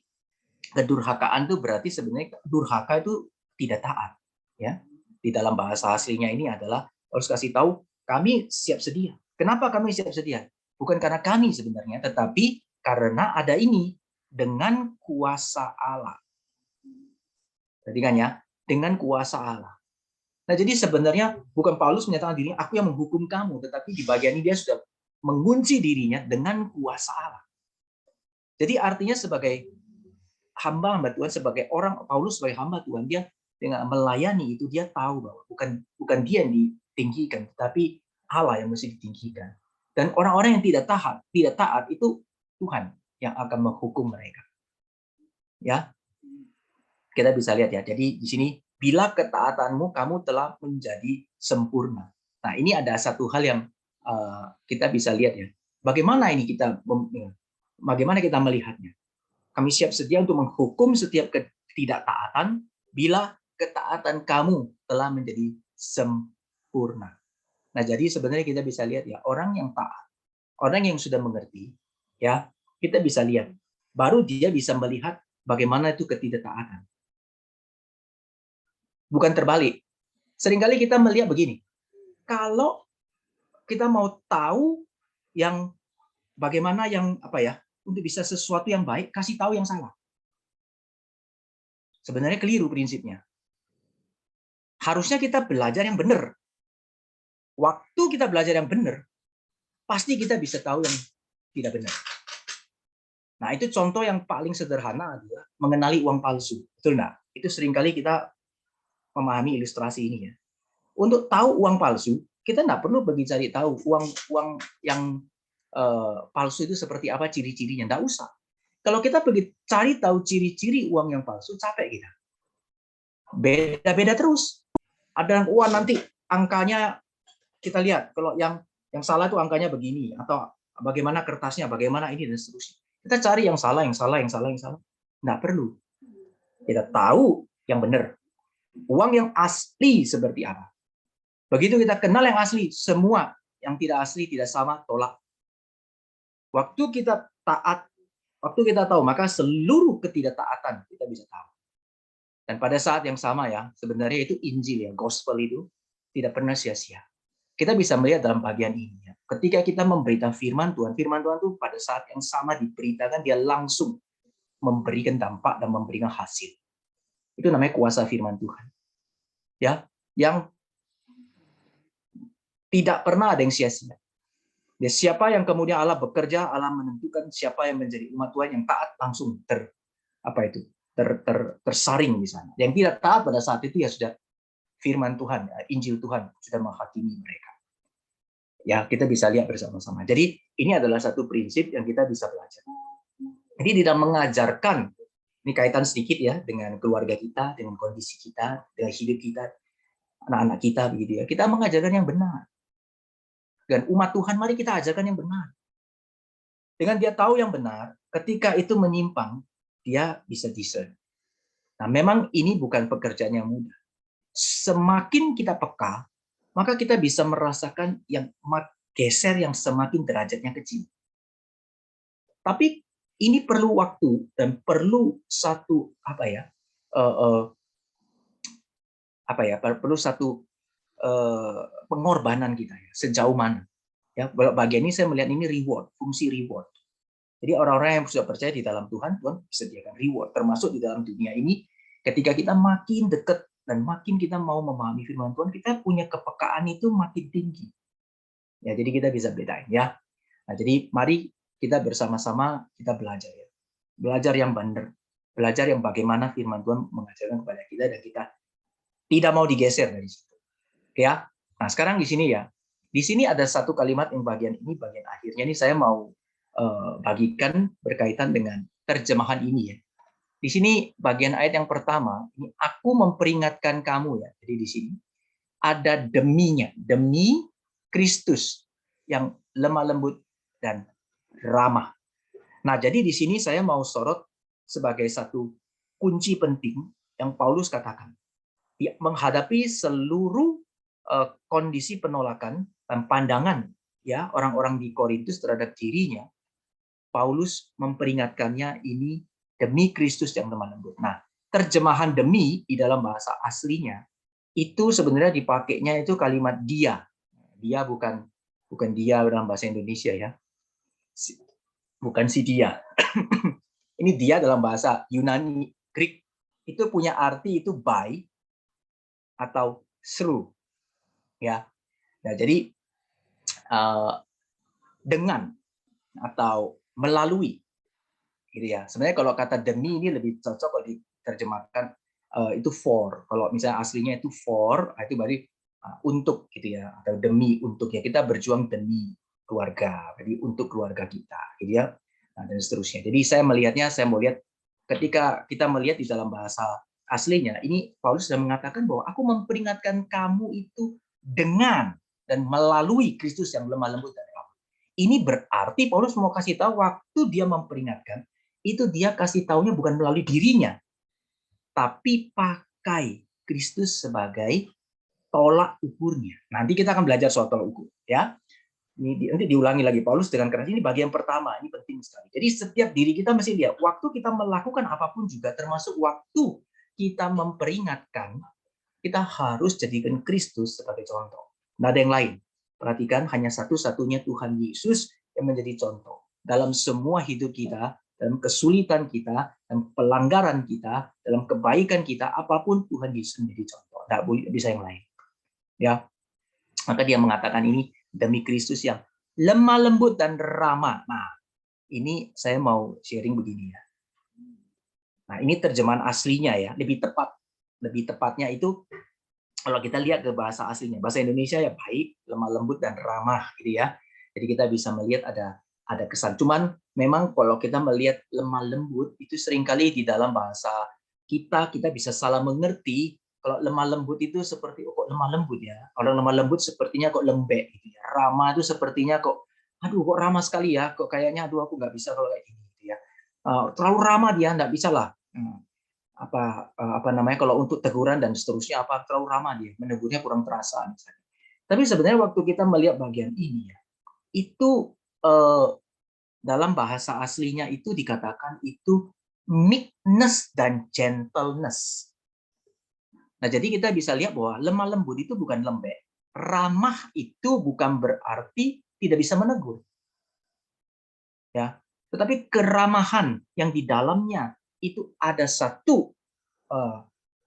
A: kedurhakaan itu berarti sebenarnya durhaka itu tidak taat, ya. Di dalam bahasa aslinya ini adalah Paulus kasih tahu kami siap sedia. Kenapa kami siap sedia? Bukan karena kami sebenarnya, tetapi karena ada ini dengan kuasa Allah. Perhatikan ya, dengan kuasa Allah. Nah, jadi sebenarnya bukan Paulus menyatakan dirinya, aku yang menghukum kamu, tetapi di bagian ini dia sudah mengunci dirinya dengan kuasa Allah. Jadi artinya sebagai hamba Tuhan, sebagai orang, Paulus sebagai hamba Tuhan, dia dengan melayani itu dia tahu bahwa bukan dia yang ditinggikan, tetapi Allah yang mesti ditinggikan. Dan orang-orang yang tidak taat itu Tuhan yang akan menghukum mereka. Ya, kita bisa lihat ya. Jadi di sini bila ketaatanmu kamu telah menjadi sempurna. Nah, ini ada satu hal yang kita bisa lihat ya. Bagaimana kita melihatnya? Kami siap sedia untuk menghukum setiap ketidaktaatan bila ketaatan kamu telah menjadi sempurna. Nah, jadi sebenarnya kita bisa lihat ya, orang yang taat, orang yang sudah mengerti, ya, kita bisa lihat, baru dia bisa melihat bagaimana itu ketidaktaatan. Bukan terbalik. Seringkali kita melihat begini, kalau kita mau tahu yang bagaimana yang untuk bisa sesuatu yang baik, kasih tahu yang salah. Sebenarnya keliru prinsipnya. Harusnya kita belajar yang benar. Waktu kita belajar yang benar, pasti kita bisa tahu yang tidak benar. Nah, itu contoh yang paling sederhana adalah mengenali uang palsu. Betul nggak? Itu seringkali kita memahami ilustrasi ini ya. Untuk tahu uang palsu, kita nggak perlu pergi cari tahu uang yang palsu itu seperti apa, ciri-cirinya. Nggak usah. Kalau kita pergi cari tahu ciri-ciri uang yang palsu, capek kita. Beda-beda terus. Ada uang nanti angkanya kita lihat. Kalau yang salah itu angkanya begini, atau bagaimana kertasnya, bagaimana ini dan seterusnya. Kita cari yang salah. Nggak perlu. Kita tahu yang benar. Uang yang asli seperti apa. Begitu kita kenal yang asli, semua yang tidak asli, tidak sama, tolak. Waktu kita taat, waktu kita tahu, maka seluruh ketidaktaatan kita bisa tahu. Dan pada saat yang sama ya, sebenarnya itu Injil ya, gospel itu tidak pernah sia-sia. Kita bisa melihat dalam bagian ini ya. Ketika kita memberitakan firman Tuhan itu pada saat yang sama diberitakan, dia langsung memberikan dampak dan memberikan hasil. Itu namanya kuasa firman Tuhan. Ya, yang tidak pernah ada yang sia-sia. Ya, siapa yang kemudian Allah bekerja, Allah menentukan siapa yang menjadi umat Tuhan yang taat langsung tersaring di sana. Yang tidak taat pada saat itu ya sudah firman Tuhan, Injil Tuhan sudah menghakimi mereka. Ya, kita bisa lihat bersama-sama. Jadi ini adalah satu prinsip yang kita bisa belajar. Jadi tidak mengajarkan, ini kaitan sedikit ya dengan keluarga kita, dengan kondisi kita, dengan hidup kita, anak-anak kita begitu ya. Kita mengajarkan yang benar. Dan umat Tuhan, mari kita ajarkan yang benar. Dengan dia tahu yang benar, ketika itu menyimpang, dia bisa discern. Nah, memang ini bukan pekerjaan yang mudah. Semakin kita peka, maka kita bisa merasakan yang geser yang semakin derajatnya kecil. Tapi ini perlu waktu dan perlu satu perlu satu pengorbanan kita ya, sejauh mana. Ya, bagian ini saya melihat ini reward, fungsi reward. Jadi orang-orang yang sudah percaya di dalam Tuhan, Tuhan sediakan reward, termasuk di dalam dunia ini. Ketika kita makin dekat dan makin kita mau memahami firman Tuhan, kita punya kepekaan itu makin tinggi. Ya, jadi kita bisa bedain ya. Nah, jadi mari kita bersama-sama kita belajar ya. Belajar yang benar, belajar yang bagaimana firman Tuhan mengajarkan kepada kita dan kita tidak mau digeser dari situ. Ya. Nah, sekarang di sini ya. Di sini ada satu kalimat yang bagian ini, bagian akhirnya ini saya mau bagikan berkaitan dengan terjemahan ini ya. Di sini bagian ayat yang pertama, ini aku memperingatkan kamu ya. Jadi di sini ada deminya, demi Kristus yang lemah lembut dan ramah. Nah, jadi di sini saya mau sorot sebagai satu kunci penting yang Paulus katakan. Dia menghadapi seluruh kondisi penolakan dan pandangan ya orang-orang di Korintus terhadap dirinya, Paulus memperingatkannya ini demi Kristus yang lemah lembut. Nah, terjemahan demi di dalam bahasa aslinya itu sebenarnya dipakainya itu kalimat dia. Dia bukan dia dalam bahasa Indonesia ya. Bukan si dia. Ini dia dalam bahasa Yunani, Greek itu punya arti itu by atau through ya. Nah, jadi dengan atau melalui gitu ya. Sebenarnya kalau kata demi ini lebih cocok kalau diterjemahkan itu for. Kalau misalnya aslinya itu for, itu berarti untuk gitu ya, atau demi untuk ya, kita berjuang demi keluarga, jadi untuk keluarga kita gitu ya. Nah, dan seterusnya. Jadi saya melihatnya, saya mau lihat ketika kita melihat di dalam bahasa aslinya, ini Paulus sudah mengatakan bahwa aku memperingatkan kamu itu dengan dan melalui Kristus yang lemah lembut dan ramah. Ini berarti Paulus mau kasih tahu waktu dia memperingatkan, itu dia kasih taunya bukan melalui dirinya, tapi pakai Kristus sebagai tolak ukurnya. Nanti kita akan belajar soal tolak ukur, ya. Ini nanti diulangi lagi Paulus dengan keras. Ini bagian pertama, ini penting sekali. Jadi setiap diri kita mesti lihat, waktu kita melakukan apapun juga, termasuk waktu kita memperingatkan, kita harus jadikan Kristus sebagai contoh. Nggak ada yang lain. Perhatikan, hanya satu-satunya Tuhan Yesus yang menjadi contoh. Dalam semua hidup kita, dalam kesulitan kita, dalam pelanggaran kita, dalam kebaikan kita, apapun Tuhan Yesus menjadi contoh. Nggak bisa yang lain. Ya, maka dia mengatakan ini demi Kristus yang lemah lembut dan ramah. Nah, ini saya mau sharing begini ya. Nah, ini terjemahan aslinya ya, lebih tepat. Lebih tepatnya itu kalau kita lihat ke bahasa aslinya, bahasa Indonesia ya baik, lemah lembut dan ramah gitu ya. Jadi kita bisa melihat ada kesan. Cuman memang kalau kita melihat lemah lembut itu seringkali di dalam bahasa kita bisa salah mengerti. Kalau lemah lembut itu seperti kok lemah lembut ya. Kalau lemah lembut sepertinya kok lembek gitu ya. Ramah itu sepertinya kok aduh kok ramah sekali ya. Kok kayaknya aduh aku nggak bisa kalau kayak gini gitu ya. Terlalu ramah dia nggak bisa lah. Apa namanya kalau untuk teguran dan seterusnya apa terlalu ramah dia menegurnya kurang terasa misalnya. Tapi sebenarnya waktu kita melihat bagian ini ya itu dalam bahasa aslinya itu dikatakan itu meekness dan gentleness. Nah, jadi kita bisa lihat bahwa lemah lembut itu bukan lembek. Ramah itu bukan berarti tidak bisa menegur. Ya. Tetapi keramahan yang di dalamnya itu ada satu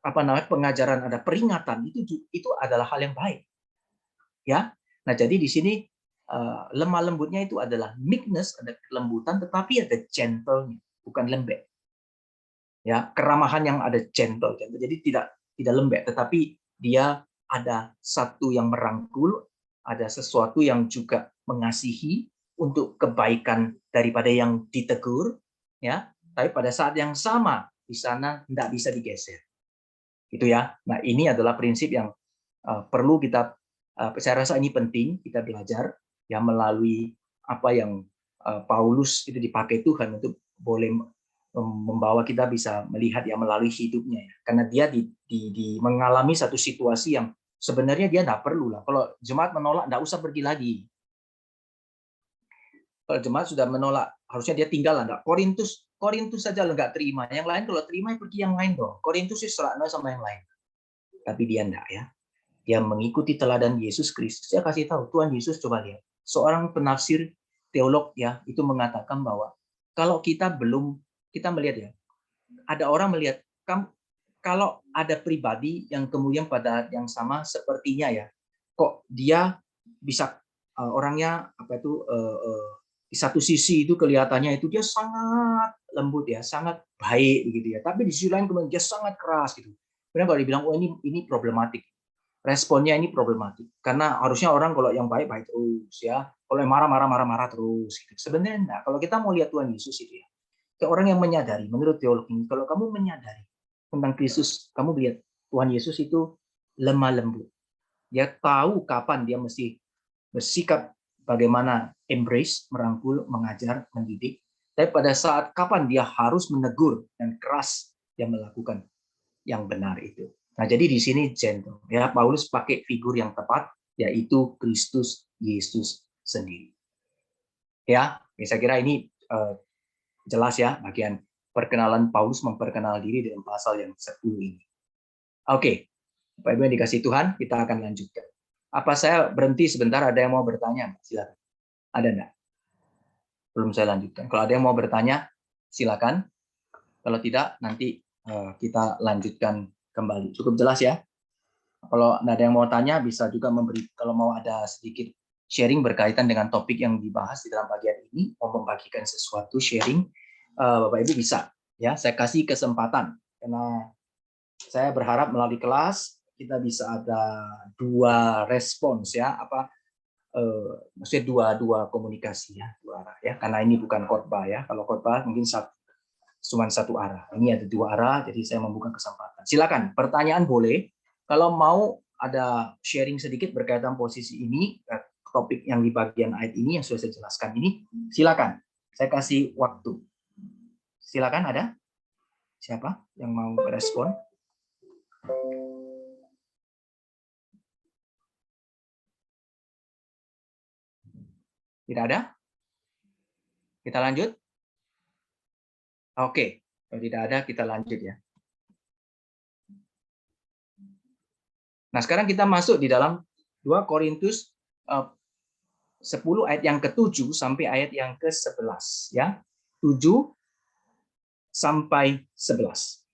A: pengajaran, ada peringatan, itu adalah hal yang baik. Ya. Nah, jadi di sini lemah lembutnya itu adalah meekness, ada kelembutan, tetapi ada gentle-nya, bukan lembek. Ya, keramahan yang ada gentle. Jadi tidak lembek, tetapi dia ada satu yang merangkul, ada sesuatu yang juga mengasihi untuk kebaikan daripada yang ditegur, ya. Tapi pada saat yang sama di sana tidak bisa digeser. Itu ya. Nah, ini adalah prinsip yang perlu kita saya rasa ini penting kita belajar ya melalui apa yang Paulus itu dipakai Tuhan untuk boleh membawa kita bisa melihat ya melalui hidupnya ya. Karena dia mengalami satu situasi yang sebenarnya dia tidak perlu lah. Kalau jemaat menolak tidak usah pergi lagi. Kalau jemaat sudah menolak harusnya dia tinggal lah. Korintus saja nggak terima. Yang lain kalau terima pergi yang lain dong. Korintus sih serahkan sama yang lain. Tapi dia enggak ya. Dia mengikuti teladan Yesus Kristus. Saya kasih tahu Tuhan Yesus, coba lihat. Seorang penafsir teolog ya itu mengatakan bahwa kalau kita melihat ya, ada orang melihat kalau ada pribadi yang kemudian pada yang sama sepertinya ya, kok dia bisa orangnya apa itu di satu sisi itu kelihatannya itu dia sangat lembut ya, sangat baik begitu ya. Tapi di sisi lain kemudian dia sangat keras gitu. Kemudian kalau dibilang oh ini problematik, responnya ini problematik. Karena harusnya orang kalau yang baik baik terus ya, kalau yang marah terus gitu. Sebenarnya enggak. Kalau kita mau lihat Tuhan Yesus itu ya, ke orang yang menyadari menurut teologi, kalau kamu menyadari tentang Kristus, kamu lihat Tuhan Yesus itu lemah lembut. Dia tahu kapan dia mesti bersikap bagaimana embrace, merangkul, mengajar, mendidik. Tapi pada saat kapan dia harus menegur dan keras dia melakukan yang benar itu. Nah, jadi di sini gentle. Ya, Paulus pakai figur yang tepat, yaitu Kristus Yesus sendiri. Ya, saya kira ini jelas ya bagian perkenalan Paulus memperkenal diri dalam pasal yang 10 ini. Oke, Bapak Ibu yang dikasih Tuhan, kita akan lanjutkan. Apa saya berhenti sebentar, ada yang mau bertanya? Silakan. Ada enggak? Belum saya lanjutkan. Kalau ada yang mau bertanya, silakan. Kalau tidak, nanti kita lanjutkan kembali. Cukup jelas ya? Kalau ada yang mau tanya, bisa juga memberi, kalau mau ada sedikit sharing berkaitan dengan topik yang dibahas di dalam bagian ini, mau membagikan sesuatu, sharing, Bapak Ibu bisa. Ya, saya kasih kesempatan. Karena saya berharap melalui kelas, kita bisa ada 2 respons ya, maksudnya dua komunikasi ya, 2 arah ya, karena ini bukan khotbah ya. Kalau khotbah mungkin cuma 1 arah. Ini ada 2 arah, jadi saya membuka kesempatan. Silakan, pertanyaan boleh. Kalau mau ada sharing sedikit berkaitan posisi ini, topik yang di bagian ayat ini yang sudah saya jelaskan ini, silakan. Saya kasih waktu. Silakan, ada siapa yang mau respon? Tidak ada? Kita lanjut? Oke, kalau tidak ada kita lanjut ya. Nah, sekarang kita masuk di dalam 2 Korintus 10 ayat yang ke-7 sampai ayat yang ke-11 ya. 7 sampai 11.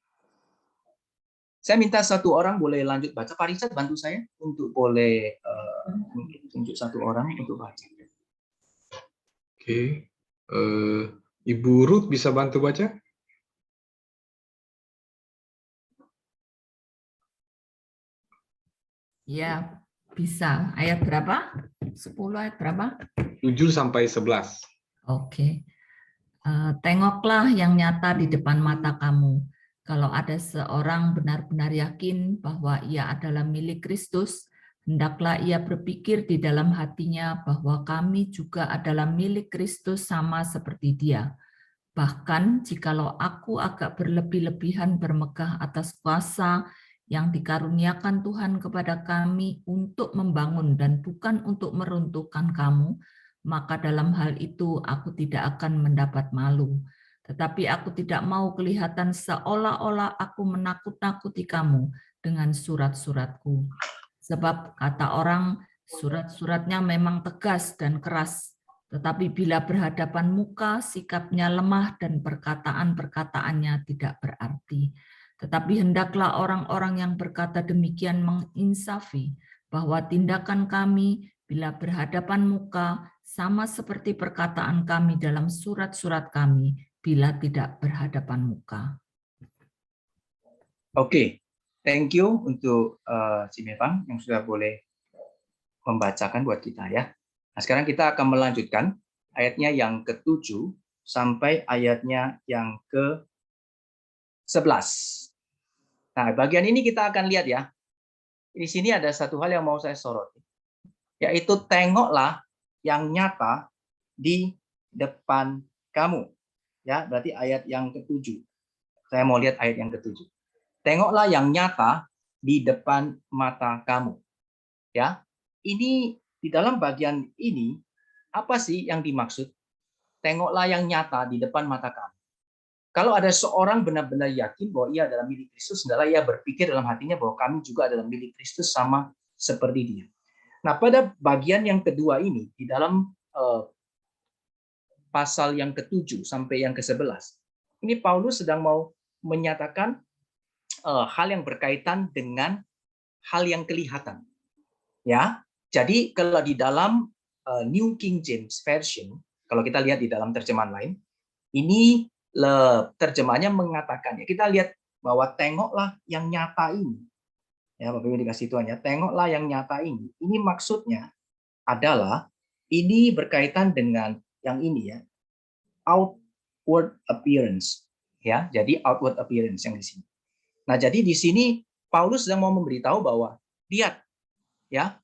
A: Saya minta satu orang boleh lanjut baca. Pak Richard bantu saya untuk boleh mungkin tunjuk satu orang untuk baca.
B: Oke. Ibu Ruth bisa bantu baca?
C: Ya, bisa. Ayat berapa? 10 ayat berapa?
B: 7 sampai 11.
C: Oke. Tengoklah yang nyata di depan mata kamu. Kalau ada seorang benar-benar yakin bahwa ia adalah milik Kristus, hendaklah ia berpikir di dalam hatinya bahwa kami juga adalah milik Kristus sama seperti dia. Bahkan jikalau aku agak berlebih-lebihan bermegah atas kuasa yang dikaruniakan Tuhan kepada kami untuk membangun dan bukan untuk meruntuhkan kamu, maka dalam hal itu aku tidak akan mendapat malu. Tetapi aku tidak mau kelihatan seolah-olah aku menakut-nakuti kamu dengan surat-suratku. Sebab kata orang, surat-suratnya memang tegas dan keras, tetapi bila berhadapan muka, sikapnya lemah dan perkataan-perkataannya tidak berarti. Tetapi hendaklah orang-orang yang berkata demikian menginsafi bahwa tindakan kami bila berhadapan muka sama seperti perkataan kami dalam surat-surat kami bila tidak berhadapan muka.
A: Oke, thank you untuk Si Mevang yang sudah boleh membacakan buat kita ya. Nah, sekarang kita akan melanjutkan ayatnya yang ke-7 sampai ayatnya yang ke-11. Nah, bagian ini kita akan lihat ya. Di sini ada satu hal yang mau saya soroti, yaitu tengoklah yang nyata di depan kamu. Ya, berarti ayat yang ke-7. Saya mau lihat ayat yang ke-7. Tengoklah yang nyata di depan mata kamu. Ya. Ini di dalam bagian ini apa sih yang dimaksud? Tengoklah yang nyata di depan mata kamu. Kalau ada seorang benar-benar yakin bahwa ia adalah milik Kristus, hendaklah ia berpikir dalam hatinya bahwa kami juga adalah milik Kristus sama seperti dia. Nah, pada bagian yang kedua ini, di dalam pasal yang ke-7 sampai yang ke-11, ini Paulus sedang mau menyatakan hal yang berkaitan dengan hal yang kelihatan. Ya, jadi kalau di dalam New King James Version, kalau kita lihat di dalam terjemahan lain, ini terjemahnya mengatakan, ya kita lihat bahwa tengoklah yang nyata ini. Ya, Bapak Ibu dikasih Tuhan ya, tengoklah yang nyata ini. Ini maksudnya adalah ini berkaitan dengan yang ini ya, outward appearance. Ya, jadi outward appearance yang di sini. Nah, jadi di sini Paulus sedang mau memberitahu bahwa lihat ya,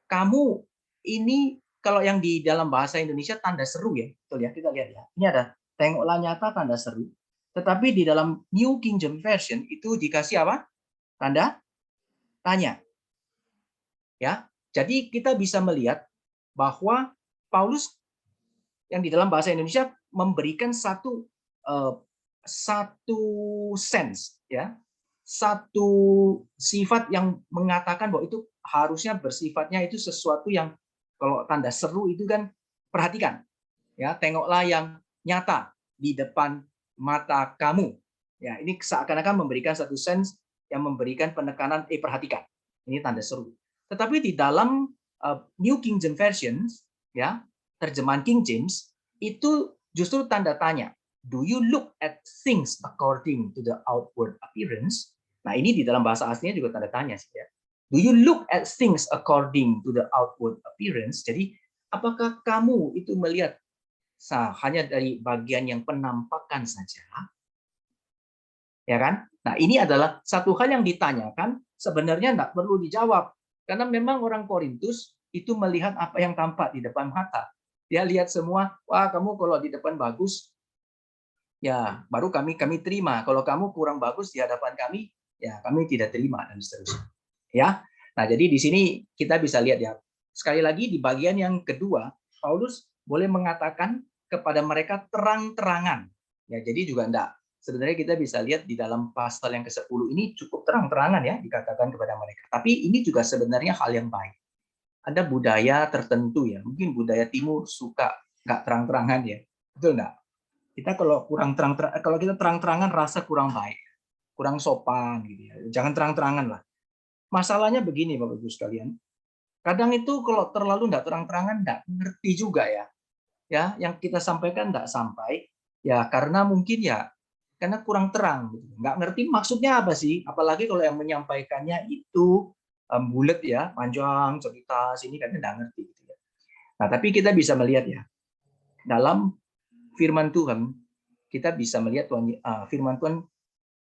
A: kamu ini kalau yang di dalam bahasa Indonesia tanda seru ya, betul ya, kita lihat ya. Ini ada tengoklah nyata tanda seru. Tetapi di dalam New King James Version itu dikasih apa? Tanda tanya. Ya. Jadi kita bisa melihat bahwa Paulus yang di dalam bahasa Indonesia memberikan satu sense ya. Satu sifat yang mengatakan bahwa itu harusnya bersifatnya itu sesuatu yang kalau tanda seru itu kan perhatikan ya, tengoklah yang nyata di depan mata kamu. Ya, ini seakan-akan memberikan satu sense yang memberikan penekanan perhatikan. Ini tanda seru. Tetapi di dalam New King James Version ya, terjemahan King James itu justru tanda tanya. Do you look at things according to the outward appearance? Nah, ini di dalam bahasa aslinya juga tanda tanya sih ya. Do you look at things according to the outward appearance? Jadi, apakah kamu itu melihat hanya dari bagian yang penampakan saja? Ya kan? Nah, ini adalah satu hal yang ditanyakan sebenarnya tidak perlu dijawab. Karena memang orang Korintus itu melihat apa yang tampak di depan mata. Dia lihat semua, wah kamu kalau di depan bagus, ya baru kami terima. Kalau kamu kurang bagus di hadapan kami, ya kami tidak terima dan seterusnya. Ya. Nah, jadi di sini kita bisa lihat ya. Sekali lagi di bagian yang kedua, Paulus boleh mengatakan kepada mereka terang-terangan. Ya, jadi juga enggak. Sebenarnya kita bisa lihat di dalam pasal yang ke-10 ini cukup terang-terangan ya dikatakan kepada mereka. Tapi ini juga sebenarnya hal yang baik. Ada budaya tertentu ya, mungkin budaya timur suka nggak terang-terangan ya. Betul enggak? Kita kalau kurang kalau kita terang-terangan rasa kurang baik, kurang sopan gitu ya. Jangan terang-terangan lah. Masalahnya begini Bapak Ibu sekalian. Kadang itu kalau terlalu enggak terang-terangan enggak ngerti juga ya. Ya, yang kita sampaikan enggak sampai ya karena mungkin ya karena kurang terang gitu. Enggak ngerti maksudnya apa sih? Apalagi kalau yang menyampaikannya itu bulat ya, panjang cerita sini kan enggak ngerti gitu ya. Nah, tapi kita bisa melihat ya. Dalam firman Tuhan kita bisa melihat firman Tuhan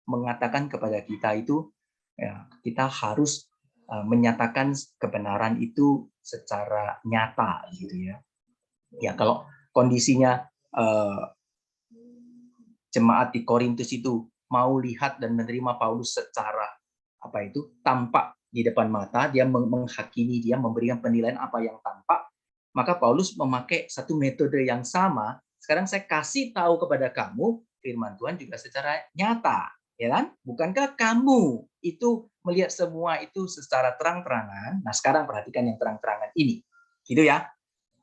A: mengatakan kepada kita itu ya, kita harus menyatakan kebenaran itu secara nyata gitu ya. Ya kalau kondisinya jemaat di Korintus itu mau lihat dan menerima Paulus secara apa itu tampak di depan mata, dia menghakimi, dia memberikan penilaian apa yang tampak, maka Paulus memakai satu metode yang sama. Sekarang saya kasih tahu kepada kamu firman Tuhan juga secara nyata, ya kan? Bukankah kamu itu melihat semua itu secara terang-terangan? Nah, sekarang perhatikan yang terang-terangan ini. Gitu ya.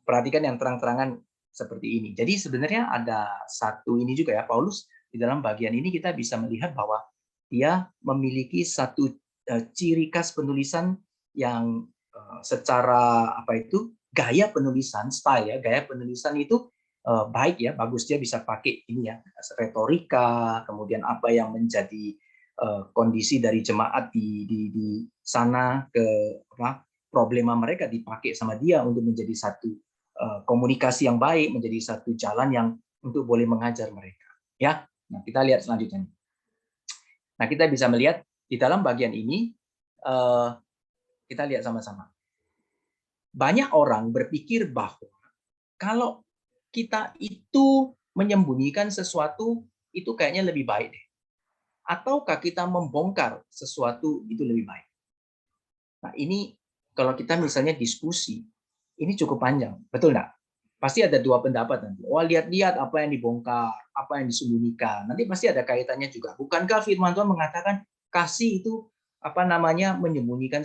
A: Perhatikan yang terang-terangan seperti ini. Jadi sebenarnya ada satu ini juga ya, Paulus di dalam bagian ini kita bisa melihat bahwa dia memiliki satu ciri khas penulisan yang secara apa itu gaya penulisan, style ya, gaya penulisan itu baik ya, bagus, dia bisa pakai ini ya, retorika, kemudian apa yang menjadi kondisi dari jemaat di sana ke apa problema mereka dipakai sama dia untuk menjadi satu komunikasi yang baik, menjadi satu jalan yang untuk boleh mengajar mereka. Ya, nah kita lihat selanjutnya. Nah kita bisa melihat di dalam bagian ini kita lihat sama-sama. Banyak orang berpikir bahwa kalau kita itu menyembunyikan sesuatu itu kayaknya lebih baik deh. Ataukah kita membongkar sesuatu itu lebih baik? Nah ini kalau kita misalnya diskusi, ini cukup panjang, betul nggak? Pasti ada dua pendapat nanti. Wah, lihat-lihat apa yang dibongkar, apa yang disembunyikan. Nanti pasti ada kaitannya juga. Bukankah firman Tuhan mengatakan kasih itu apa namanya menyembunyikan,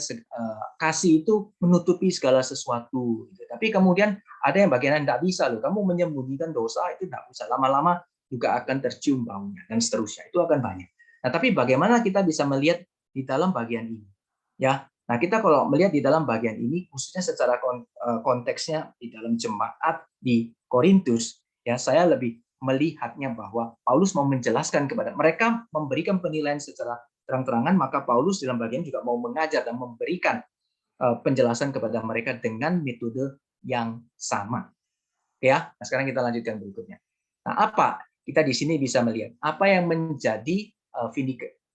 A: kasih itu menutupi segala sesuatu. Tapi kemudian ada yang bagian tidak bisa loh. Kamu menyembunyikan dosa itu tidak bisa. Lama-lama juga akan tercium baunya dan seterusnya. Itu akan banyak. Nah, tapi bagaimana kita bisa melihat di dalam bagian ini? Ya, nah kita kalau melihat di dalam bagian ini, khususnya secara konteksnya di dalam jemaat di Korintus, ya saya lebih melihatnya bahwa Paulus mau menjelaskan kepada mereka, memberikan penilaian secara terang-terangan, maka Paulus dalam bagian juga mau mengajar dan memberikan penjelasan kepada mereka dengan metode yang sama. Ya, nah sekarang kita lanjutkan berikutnya. Nah, apa kita di sini bisa melihat apa yang menjadi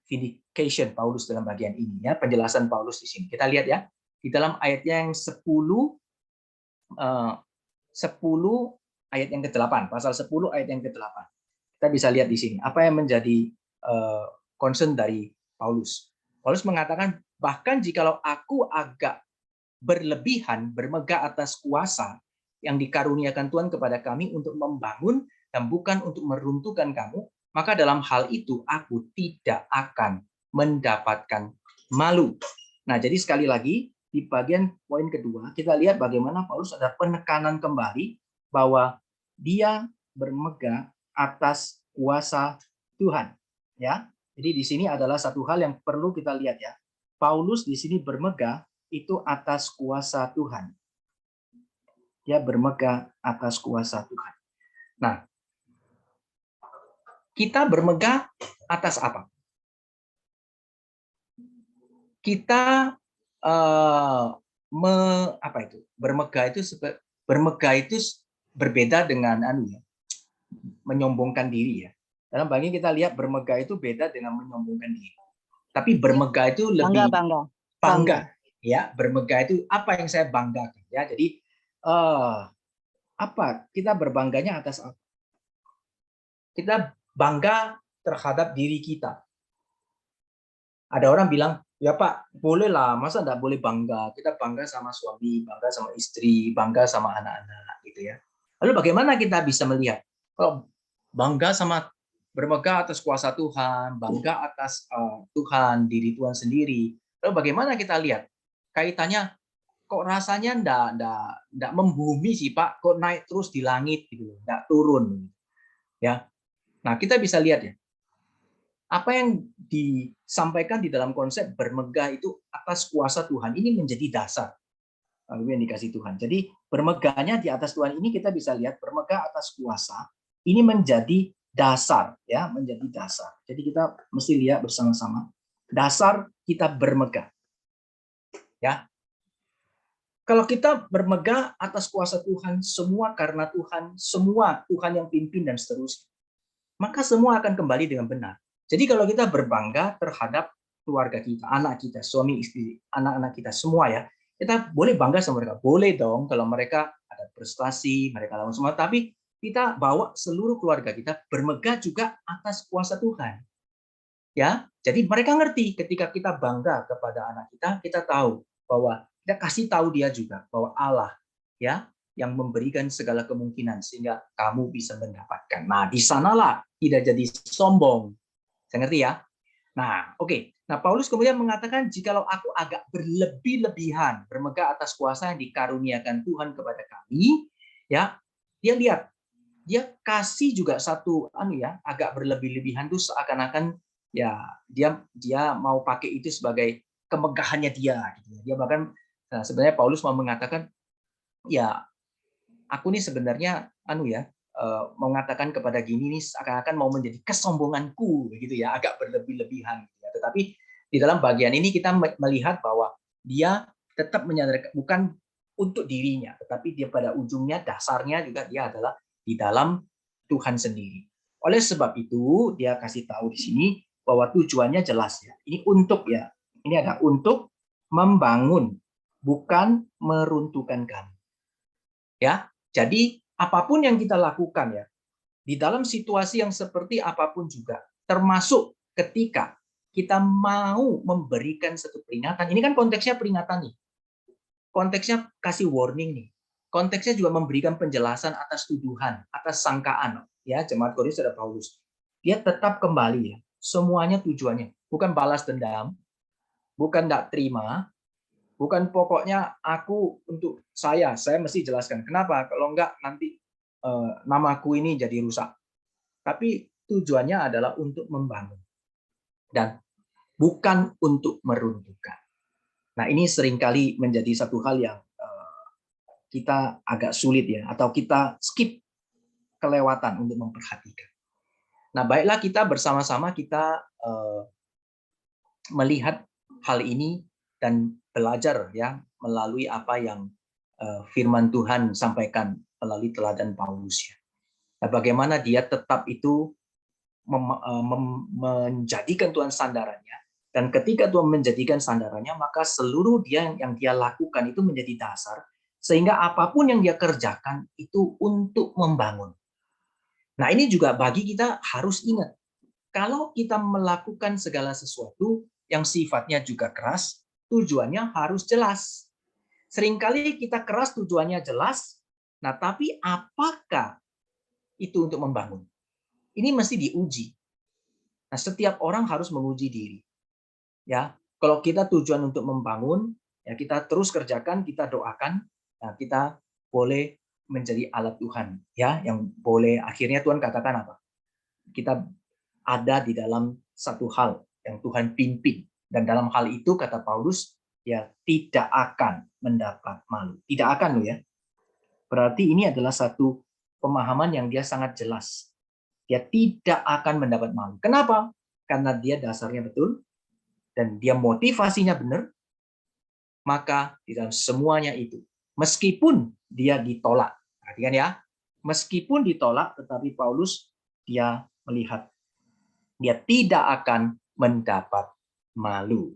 A: vindication Paulus dalam bagian ini, ya, penjelasan Paulus di sini. Kita lihat ya, di dalam ayatnya yang 10 ayat yang ke-8, pasal 10 ayat yang ke-8. Kita bisa lihat di sini apa yang menjadi concern dari Paulus. Paulus mengatakan, bahkan jikalau aku agak berlebihan bermegah atas kuasa yang dikaruniakan Tuhan kepada kami untuk membangun dan bukan untuk meruntuhkan kamu, maka dalam hal itu aku tidak akan mendapatkan malu. Nah, jadi sekali lagi di bagian poin kedua kita lihat bagaimana Paulus ada penekanan kembali bahwa dia bermegah atas kuasa Tuhan, ya. Jadi di sini adalah satu hal yang perlu kita lihat ya. Paulus di sini bermegah itu atas kuasa Tuhan. Dia bermegah atas kuasa Tuhan. Nah, kita bermegah atas apa? Kita bermegah itu berbeda dengan menyombongkan diri ya. Dalam bagian kita lihat bermegah itu beda dengan menyombongkan diri. Tapi bermegah itu lebih bangga. Ya, bermegah itu apa yang saya banggakan ya. Jadi apa kita berbangganya atas apa? Kita bangga terhadap diri kita. Ada orang bilang, ya Pak, bolehlah, masa enggak boleh bangga? Kita bangga sama suami, bangga sama istri, bangga sama anak-anak gitu ya. Lalu bagaimana kita bisa melihat kalau bangga sama bermegah atas kuasa Tuhan, bangga atas Tuhan, diri Tuhan sendiri. Lalu bagaimana kita lihat kaitannya? Kok rasanya enggak membumi sih Pak, kok naik terus di langit gitu, enggak turun ya. Nah, kita bisa lihat ya. Apa yang disampaikan di dalam konsep bermegah itu atas kuasa Tuhan ini menjadi dasar yang dikasih Tuhan. Jadi bermegahnya di atas Tuhan ini kita bisa lihat bermegah atas kuasa ini menjadi dasar ya, menjadi dasar. Jadi kita mesti lihat bersama-sama dasar kita bermegah. Ya. Kalau kita bermegah atas kuasa Tuhan, semua karena Tuhan, semua Tuhan yang pimpin dan seterusnya, maka semua akan kembali dengan benar. Jadi kalau kita berbangga terhadap keluarga kita, anak kita, suami, istri, anak-anak kita, semua ya, kita boleh bangga sama mereka. Boleh dong kalau mereka ada prestasi, mereka lawan semua, tapi kita bawa seluruh keluarga kita bermegah juga atas kuasa Tuhan. Ya, jadi mereka ngerti ketika kita bangga kepada anak kita, kita tahu bahwa kita kasih tahu dia juga bahwa Allah ya yang memberikan segala kemungkinan sehingga kamu bisa mendapatkan. Nah, di sanalah tidak jadi sombong. Saya ngerti ya? Nah, oke. Nah, Paulus kemudian mengatakan, jikalau aku agak berlebih-lebihan bermegah atas kuasa yang dikaruniakan Tuhan kepada kami, ya, dia lihat, dia kasih juga satu agak berlebih-lebihan itu seakan-akan ya dia mau pakai itu sebagai kemegahannya dia gitu. Dia bahkan sebenarnya Paulus mau mengatakan ya aku nih sebenarnya mengatakan kepada gini nih seakan-akan mau menjadi kesombonganku begitu ya, agak berlebih-lebihan gitu ya. Tetapi di dalam bagian ini kita melihat bahwa dia tetap menyadarkan bukan untuk dirinya, tetapi dia pada ujungnya dasarnya juga dia adalah di dalam Tuhan sendiri. Oleh sebab itu dia kasih tahu di sini bahwa tujuannya jelas ya. Ini untuk ya. Ini ada untuk membangun, bukan meruntuhkan kami. Ya. Jadi apapun yang kita lakukan ya, di dalam situasi yang seperti apapun juga, termasuk ketika kita mau memberikan satu peringatan. Ini kan konteksnya peringatan nih. Konteksnya kasih warning nih. Konteksnya juga memberikan penjelasan atas tuduhan, atas sangkaan. Ya, jemaat Korintus ada Paulus. Dia tetap kembali ya. Semuanya tujuannya. Bukan balas dendam, bukan tidak terima, bukan pokoknya aku untuk saya mesti jelaskan. Kenapa? Kalau enggak nanti namaku ini jadi rusak. Tapi tujuannya adalah untuk membangun. dan bukan untuk meruntuhkan. Nah, ini seringkali menjadi satu hal yang kita agak sulit ya, atau kita skip, kelewatan untuk memperhatikan. Nah, baiklah kita bersama-sama kita melihat hal ini dan belajar ya melalui apa yang firman Tuhan sampaikan melalui teladan Paulus ya. Nah, bagaimana dia tetap itu menjadikan Tuhan sandarannya, dan ketika Tuhan menjadikan sandarannya, maka seluruh yang dia lakukan itu menjadi dasar, sehingga apapun yang dia kerjakan itu untuk membangun. Nah, ini juga bagi kita harus ingat, kalau kita melakukan segala sesuatu yang sifatnya juga keras, tujuannya harus jelas. Seringkali kita keras tujuannya jelas, nah tapi apakah itu untuk membangun? Ini mesti diuji. Nah, setiap orang harus menguji diri. Ya, kalau kita tujuan untuk membangun, ya kita terus kerjakan, kita doakan, nah kita boleh menjadi alat Tuhan, ya, yang boleh akhirnya Tuhan katakan apa? Kita ada di dalam satu hal yang Tuhan pimpin, dan dalam hal itu kata Paulus, ya tidak akan mendapat malu. Tidak akan loh ya. Berarti ini adalah satu pemahaman yang dia sangat jelas. Dia tidak akan mendapat malu. Kenapa? Karena dia dasarnya betul, dan dia motivasinya benar, maka di dalam semuanya itu, meskipun dia ditolak, perhatikan ya, meskipun ditolak, tetapi Paulus dia melihat, dia tidak akan mendapat malu.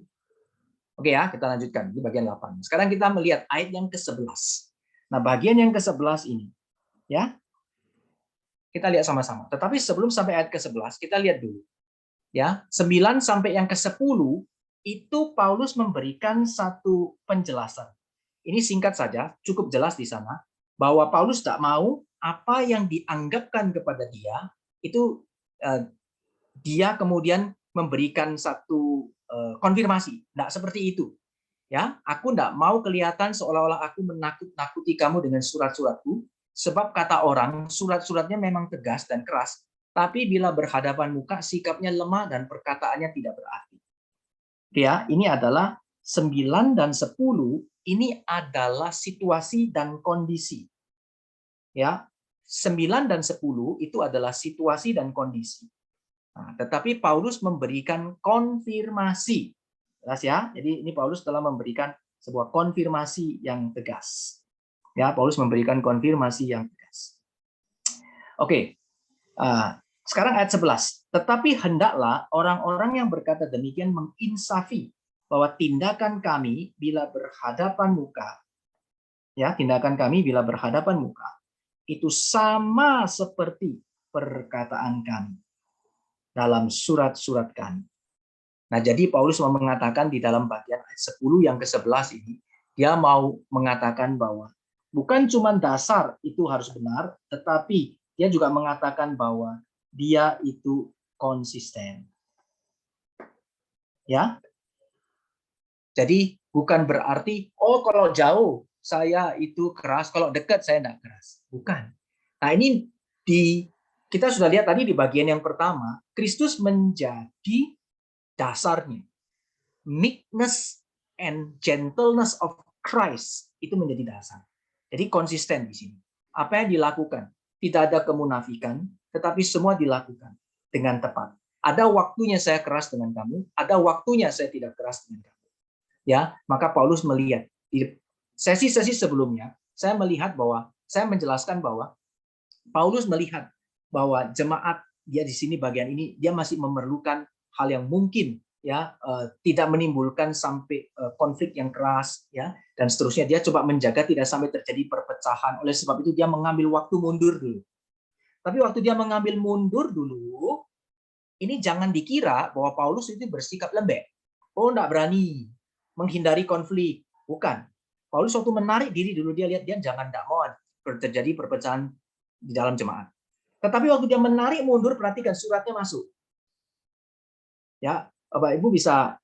A: Oke ya, kita lanjutkan di bagian 8. Sekarang kita melihat ayat yang ke-11. Nah, bagian yang ke-11 ini, ya, kita lihat sama-sama. Tetapi sebelum sampai ayat ke-11, kita lihat dulu. Ya, 9 sampai yang ke-10 itu Paulus memberikan satu penjelasan. Ini singkat saja, cukup jelas di sana bahwa Paulus tidak mau apa yang dianggapkan kepada dia itu dia kemudian memberikan satu konfirmasi. Tidak seperti itu. Ya, aku tidak mau kelihatan seolah-olah aku menakut-nakuti kamu dengan surat-suratku, sebab kata orang surat-suratnya memang tegas dan keras, tapi bila berhadapan muka sikapnya lemah dan perkataannya tidak berarti. Ya, ini adalah 9 dan 10, ini adalah situasi dan kondisi. Ya, 9 dan 10 itu adalah situasi dan kondisi. Nah, tetapi Paulus memberikan konfirmasi. Jelas ya? Jadi ini Paulus telah memberikan sebuah konfirmasi yang tegas. Ya, Paulus memberikan konfirmasi yang tegas. Oke. Sekarang ayat 11. Tetapi hendaklah orang-orang yang berkata demikian menginsafi bahwa tindakan kami bila berhadapan muka, ya, tindakan kami bila berhadapan muka itu sama seperti perkataan kami dalam surat-surat kami. Nah, jadi Paulus mau mengatakan di dalam bagian ayat 10 yang ke-11 ini, dia mau mengatakan bahwa bukan cuma dasar itu harus benar, tetapi dia juga mengatakan bahwa dia itu konsisten. Ya. Jadi bukan berarti, oh kalau jauh saya itu keras, kalau dekat saya tidak keras. Bukan. Nah, ini kita sudah lihat tadi di bagian yang pertama, Kristus menjadi dasarnya. Meekness and gentleness of Christ itu menjadi dasar. Jadi konsisten di sini. Apa yang dilakukan? Tidak ada kemunafikan, tetapi semua dilakukan dengan tepat. Ada waktunya saya keras dengan kamu, ada waktunya saya tidak keras dengan kamu. Ya, maka Paulus melihat di sesi-sesi sebelumnya, saya menjelaskan bahwa Paulus melihat bahwa jemaat dia di sini bagian ini dia masih memerlukan hal yang mungkin ya tidak menimbulkan sampai konflik yang keras ya dan seterusnya. Dia coba menjaga tidak sampai terjadi perpecahan. Oleh sebab itu dia mengambil waktu mundur dulu. Tapi waktu dia mengambil mundur dulu, ini jangan dikira bahwa Paulus itu bersikap lembek. Oh, enggak berani menghindari konflik. Bukan. Paulus waktu menarik diri dulu, dia lihat dia jangan enggak mau terjadi perpecahan di dalam jemaat. Tetapi waktu dia menarik mundur, perhatikan suratnya masuk. Ya, Bapak Ibu bisa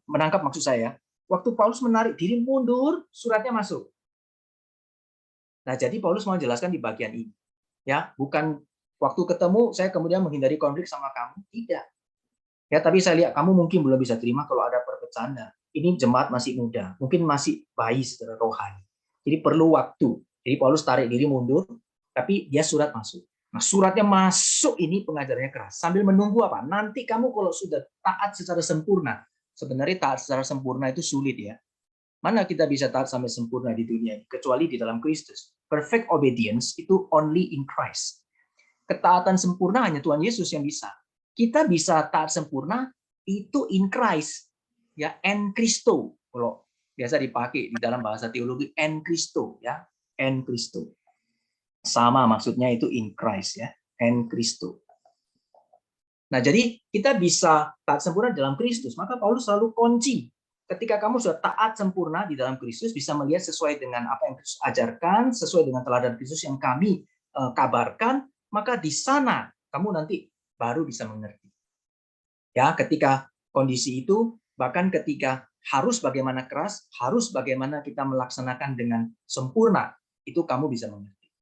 A: menangkap maksud saya. Waktu Paulus menarik diri mundur, suratnya masuk. Nah, jadi Paulus mau jelaskan di bagian ini. Ya, bukan waktu ketemu saya kemudian menghindari konflik sama kamu, tidak. Ya, tapi saya lihat kamu mungkin belum bisa terima kalau ada perpecahan. Nah, ini jemaat masih muda, mungkin masih bayi secara rohani. Jadi perlu waktu. Jadi Paulus tarik diri mundur, tapi dia surat masuk. Nah, suratnya masuk ini pengajarannya keras. Sambil menunggu apa? Nanti kamu kalau sudah taat secara sempurna. Sebenarnya taat secara sempurna itu sulit ya. Mana kita bisa taat sampai sempurna di dunia ini? Kecuali di dalam Kristus. Perfect obedience itu only in Christ. Ketaatan sempurna hanya Tuhan Yesus yang bisa. Kita bisa taat sempurna itu in Christ, ya, en Christo. Kalau biasa dipakai di dalam bahasa teologi, en Christo, ya, en Christo. Sama maksudnya itu in Christ, ya, en Christo. Nah, jadi kita bisa taat sempurna dalam Kristus. Maka Paulus selalu kunci. Ketika kamu sudah taat sempurna di dalam Kristus, bisa melihat sesuai dengan apa yang Kristus ajarkan, sesuai dengan teladan Kristus yang kami kabarkan, maka di sana kamu nanti baru bisa mengerti. Ya, ketika kondisi itu, bahkan ketika harus bagaimana keras, harus bagaimana kita melaksanakan dengan sempurna, itu kamu bisa mengerti.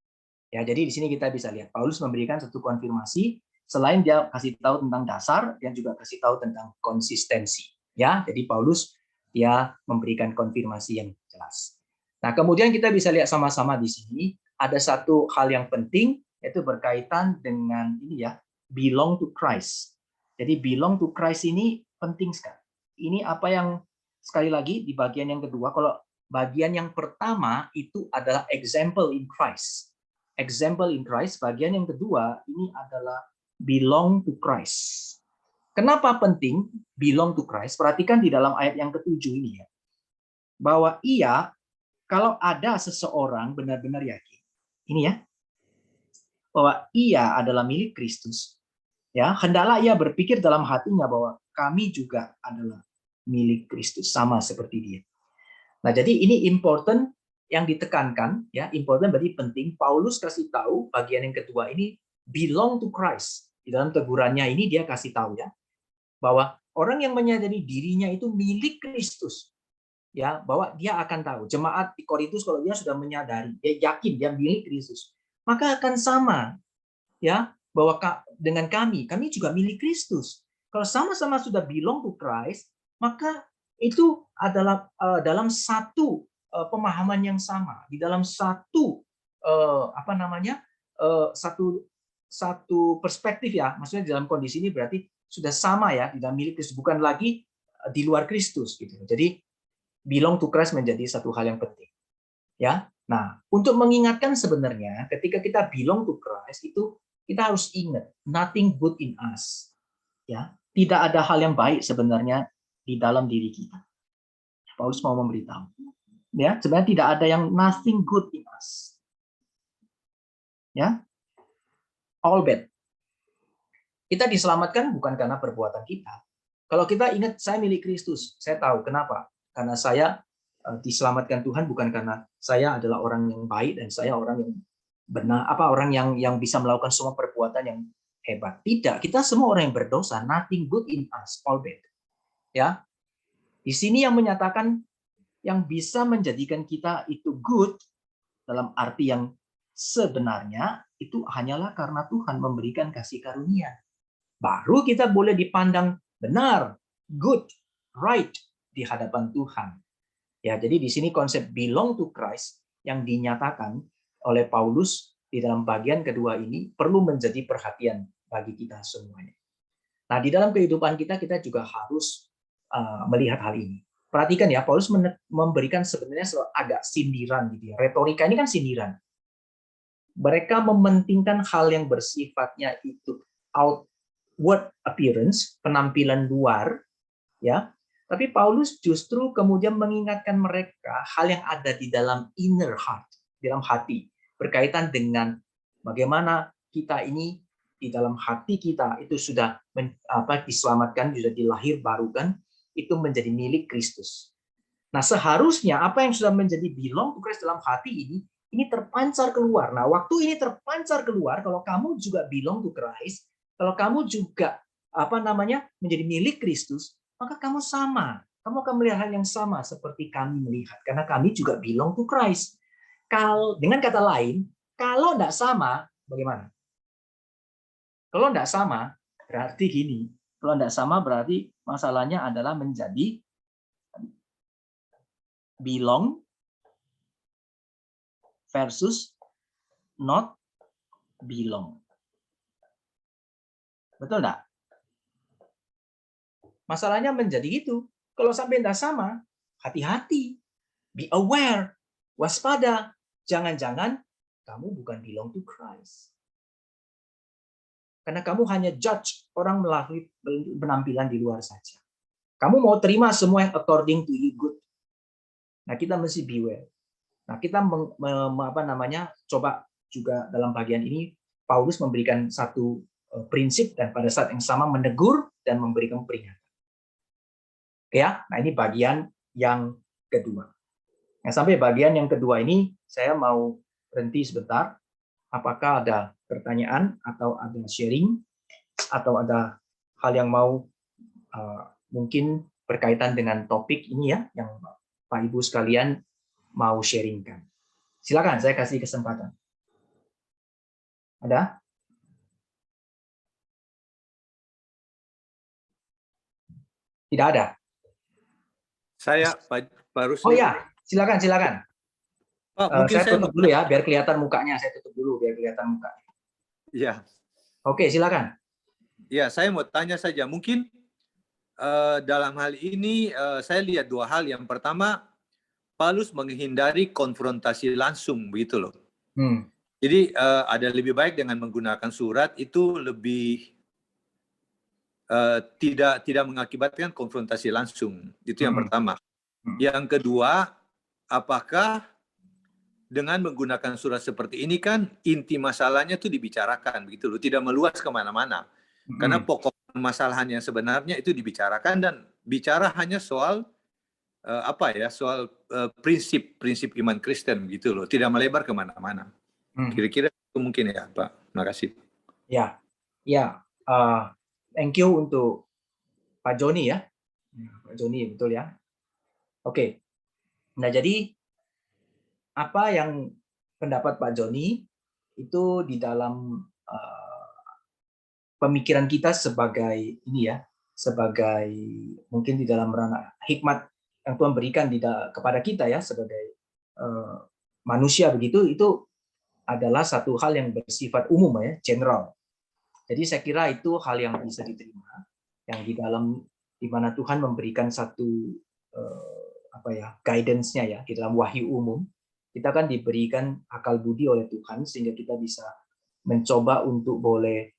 A: Ya, jadi di sini kita bisa lihat Paulus memberikan satu konfirmasi, selain dia kasih tahu tentang dasar, dia juga kasih tahu tentang konsistensi. Ya, jadi Paulus dia memberikan konfirmasi yang jelas. Nah, kemudian kita bisa lihat sama-sama di sini ada satu hal yang penting, yaitu berkaitan dengan ini ya, belong to Christ. Jadi belong to Christ ini penting sekali. Ini apa yang sekali lagi di bagian yang kedua, kalau bagian yang pertama itu adalah example in Christ. Example in Christ, bagian yang kedua ini adalah belong to Christ. Kenapa penting belong to Christ? Perhatikan di dalam ayat yang ketujuh ini ya. Bahwa ia, kalau ada seseorang benar-benar yakin, ini ya, bahwa ia adalah milik Kristus, ya, hendaklah ia berpikir dalam hatinya bahwa kami juga adalah milik Kristus, sama seperti dia. Nah, jadi ini important yang ditekankan, ya, important berarti penting. Paulus kasih tahu bagian yang kedua ini belong to Christ. Di dalam tegurannya ini dia kasih tahu ya, bahwa orang yang menyadari dirinya itu milik Kristus, ya, bahwa dia akan tahu. Jemaat di Korintus kalau dia sudah menyadari, dia yakin dia milik Kristus, maka akan sama, ya, bahwa dengan kami juga milik Kristus. Kalau sama-sama sudah belong to Christ, maka itu adalah dalam satu pemahaman yang sama, di dalam satu satu perspektif ya. Maksudnya dalam kondisi ini berarti sudah sama ya, tidak milik Kristus, bukan lagi di luar Kristus gitu. Jadi belong to Christ menjadi satu hal yang penting. Ya. Nah, untuk mengingatkan sebenarnya ketika kita belong to Christ itu kita harus ingat nothing good in us. Ya, tidak ada hal yang baik sebenarnya di dalam diri kita. Paulus mau memberitahu. Ya, sebenarnya tidak ada yang nothing good in us. Ya. All bad. Kita diselamatkan bukan karena perbuatan kita. Kalau kita ingat saya milik Kristus, saya tahu kenapa. Karena saya diselamatkan Tuhan bukan karena saya adalah orang yang baik dan saya orang yang benar, orang yang bisa melakukan semua perbuatan yang hebat. Tidak, kita semua orang yang berdosa, nothing good in us, all bad. Ya. Di sini yang menyatakan yang bisa menjadikan kita itu good dalam arti yang sebenarnya itu hanyalah karena Tuhan memberikan kasih karunia. Baru kita boleh dipandang benar, good, right di hadapan Tuhan. Ya, jadi di sini konsep belong to Christ yang dinyatakan oleh Paulus di dalam bagian kedua ini perlu menjadi perhatian bagi kita semuanya. Nah, di dalam kehidupan kita juga harus melihat hal ini. Perhatikan ya, Paulus memberikan sebenarnya agak sindiran gitu ya. Retorika ini kan sindiran. Mereka mementingkan hal yang bersifatnya itu outward appearance, penampilan luar, ya. Tapi Paulus justru kemudian mengingatkan mereka hal yang ada di dalam inner heart, di dalam hati, berkaitan dengan bagaimana kita ini di dalam hati kita itu sudah diselamatkan, sudah dilahir barukan, itu menjadi milik Kristus. Nah, seharusnya apa yang sudah menjadi belong to Christ dalam hati ini terpancar keluar. Nah, waktu ini terpancar keluar, kalau kamu juga belong to Christ, kalau kamu juga menjadi milik Kristus, maka kamu sama. Kamu akan melihat hal yang sama seperti kami melihat, karena kami juga belong to Christ. Dengan kata lain, kalau tidak sama, bagaimana? Kalau tidak sama, berarti gini, Kalau tidak sama berarti masalahnya adalah menjadi belong versus not belong. Betul enggak? Masalahnya menjadi itu. Kalau sampai tidak sama, hati-hati. Be aware. Waspada. Jangan-jangan kamu bukan belong to Christ. Karena kamu hanya judge orang melalui penampilan di luar saja. Kamu mau terima semua yang according to you good. Nah, kita mesti beware. Nah, kita coba juga dalam bagian ini Paulus memberikan satu prinsip dan pada saat yang sama menegur dan memberikan peringatan. Oke ya, nah ini bagian yang kedua. Nah, sampai bagian yang kedua ini saya mau berhenti sebentar. Apakah ada pertanyaan atau ada sharing atau ada hal yang mau mungkin berkaitan dengan topik ini ya, yang Pak Ibu sekalian mau sharingkan. Silakan, saya kasih kesempatan. Ada? Tidak ada?
D: Saya, Pak Rusli.
A: Oh ya, silakan.
D: Pak, mungkin
A: saya tutup dulu ya, biar kelihatan mukanya. Saya tutup dulu, biar kelihatan mukanya.
D: Ya.
A: Oke, silakan.
D: Ya, saya mau tanya saja. Mungkin dalam hal ini saya lihat dua hal. Yang pertama, Paulus menghindari konfrontasi langsung, begitu loh. Jadi ada lebih baik dengan menggunakan surat itu lebih tidak mengakibatkan konfrontasi langsung. Itu yang pertama. Yang kedua, apakah dengan menggunakan surat seperti ini kan inti masalahnya itu dibicarakan, begitu loh, tidak meluas kemana-mana. Karena pokok masalahan yang sebenarnya itu dibicarakan dan bicara hanya soal soal prinsip iman Kristen, gitu loh, tidak melebar kemana-mana. Kira-kira itu mungkin ya, Pak. Terima kasih.
A: Ya. Thank you untuk Pak Joni ya. Pak Joni, betul ya. Oke. Nah, jadi apa yang pendapat Pak Joni itu di dalam pemikiran kita sebagai ini ya, sebagai mungkin di dalam ranah hikmat yang Tuhan berikan kepada kita ya sebagai manusia begitu, itu adalah satu hal yang bersifat umum ya, general. Jadi saya kira itu hal yang bisa diterima, yang di mana Tuhan memberikan satu guidance-nya ya di dalam wahyu umum. Kita kan diberikan akal budi oleh Tuhan sehingga kita bisa mencoba untuk boleh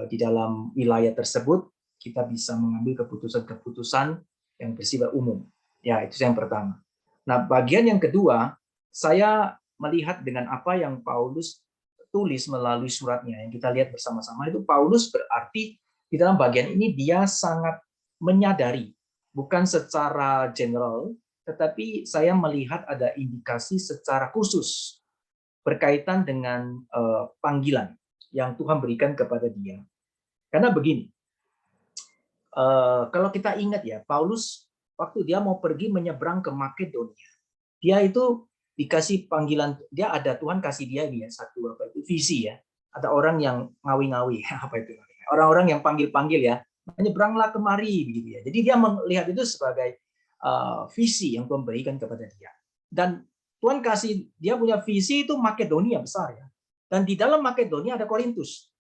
A: di dalam wilayah tersebut kita bisa mengambil keputusan-keputusan yang bersifat umum. Ya, itu yang pertama. Nah, bagian yang kedua, saya melihat dengan apa yang Paulus tulis melalui suratnya yang kita lihat bersama-sama, itu Paulus berarti di dalam bagian ini dia sangat menyadari, bukan secara general, tetapi saya melihat ada indikasi secara khusus berkaitan dengan panggilan yang Tuhan berikan kepada dia. Karena begini, kalau kita ingat ya, Paulus waktu dia mau pergi menyeberang ke Makedonia, dia itu dikasih panggilan, dia ada Tuhan kasih dia ini ya, satu visi ya. Ada orang yang ngawi-ngawi, orang-orang yang panggil-panggil ya, menyeberanglah kemari begitu ya. Jadi dia melihat itu sebagai visi yang Tuhan berikan kepada dia. Dan Tuhan kasih dia punya visi itu Makedonia besar ya. Dan di dalam Makedonia ada Korintus.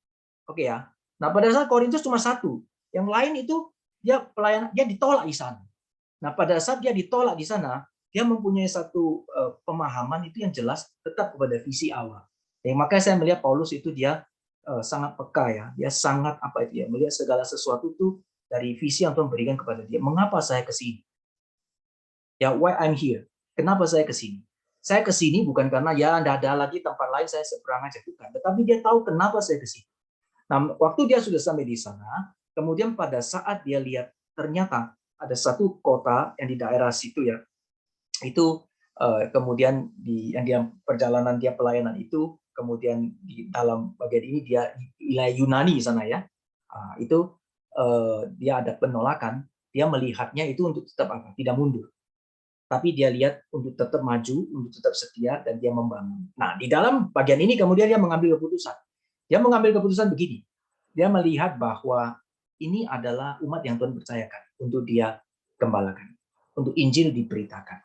A: Oke ya. Nah, pada saat Korintus cuma satu. Yang lain itu dia ditolak di sana. Nah, pada saat dia ditolak di sana, dia mempunyai satu pemahaman itu yang jelas tetap kepada visi awal. Makanya saya melihat Paulus itu dia sangat peka ya. Dia sangat melihat segala sesuatu itu dari visi yang Tuhan berikan kepada dia. Mengapa saya ke sini? Ya, why I'm here. Kenapa saya ke sini? Saya ke sini bukan karena ya tidak ada lagi tempat lain saya seberang aja, bukan. Tetapi dia tahu kenapa saya ke sini. Nah, waktu dia sudah sampai di sana, kemudian pada saat dia lihat ternyata ada satu kota yang di daerah situ ya, itu kemudian di perjalanan dia pelayanan itu, kemudian di dalam bagian ini dia wilayah Yunani di sana ya, itu dia ada penolakan, dia melihatnya itu untuk tetap tidak mundur. Tapi dia lihat untuk tetap maju, untuk tetap setia, dan dia membangun. Nah, di dalam bagian ini kemudian dia mengambil keputusan. Dia mengambil keputusan begini. Dia melihat bahwa ini adalah umat yang Tuhan percayakan untuk dia gembalakan, untuk Injil diberitakan.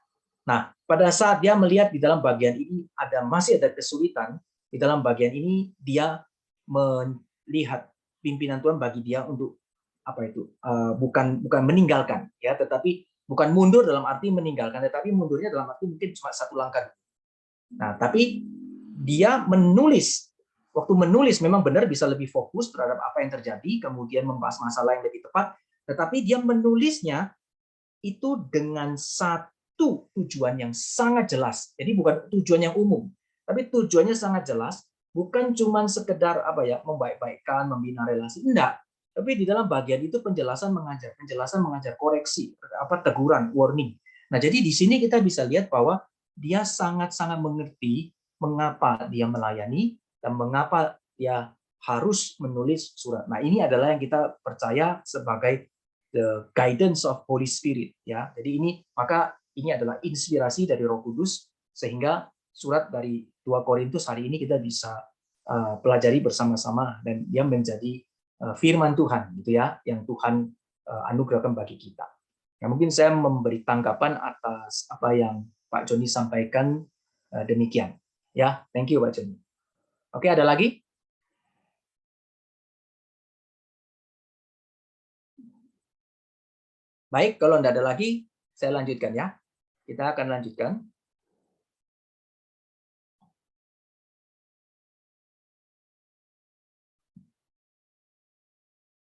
A: Nah, pada saat dia melihat di dalam bagian ini masih ada kesulitan, di dalam bagian ini dia melihat pimpinan Tuhan bagi dia untuk bukan meninggalkan, ya, tetapi bukan mundur dalam arti meninggalkan, tetapi mundurnya dalam arti mungkin cuma satu langkah. Nah, tapi dia menulis. Waktu menulis memang benar bisa lebih fokus terhadap apa yang terjadi, kemudian membahas masalah yang lebih tepat, tetapi dia menulisnya itu dengan satu tujuan yang sangat jelas. Jadi bukan tujuan yang umum, tapi tujuannya sangat jelas, bukan cuma sekedar membaik-baikkan, membina relasi, enggak. Tapi di dalam bagian itu penjelasan mengajar koreksi, teguran, warning. Nah, jadi di sini kita bisa lihat bahwa dia sangat-sangat mengerti mengapa dia melayani dan mengapa dia harus menulis surat. Nah, ini adalah yang kita percaya sebagai the guidance of Holy Spirit, ya. Jadi ini adalah inspirasi dari Roh Kudus, sehingga surat dari 2 Korintus hari ini kita bisa pelajari bersama-sama, dan dia menjadi firman Tuhan, gitu ya, yang Tuhan anugerahkan bagi kita. Ya, mungkin saya memberi tanggapan atas apa yang Pak Joni sampaikan demikian. Ya, thank you Pak Joni. Oke, ada lagi? Baik, kalau tidak ada lagi, saya lanjutkan ya. Kita akan lanjutkan.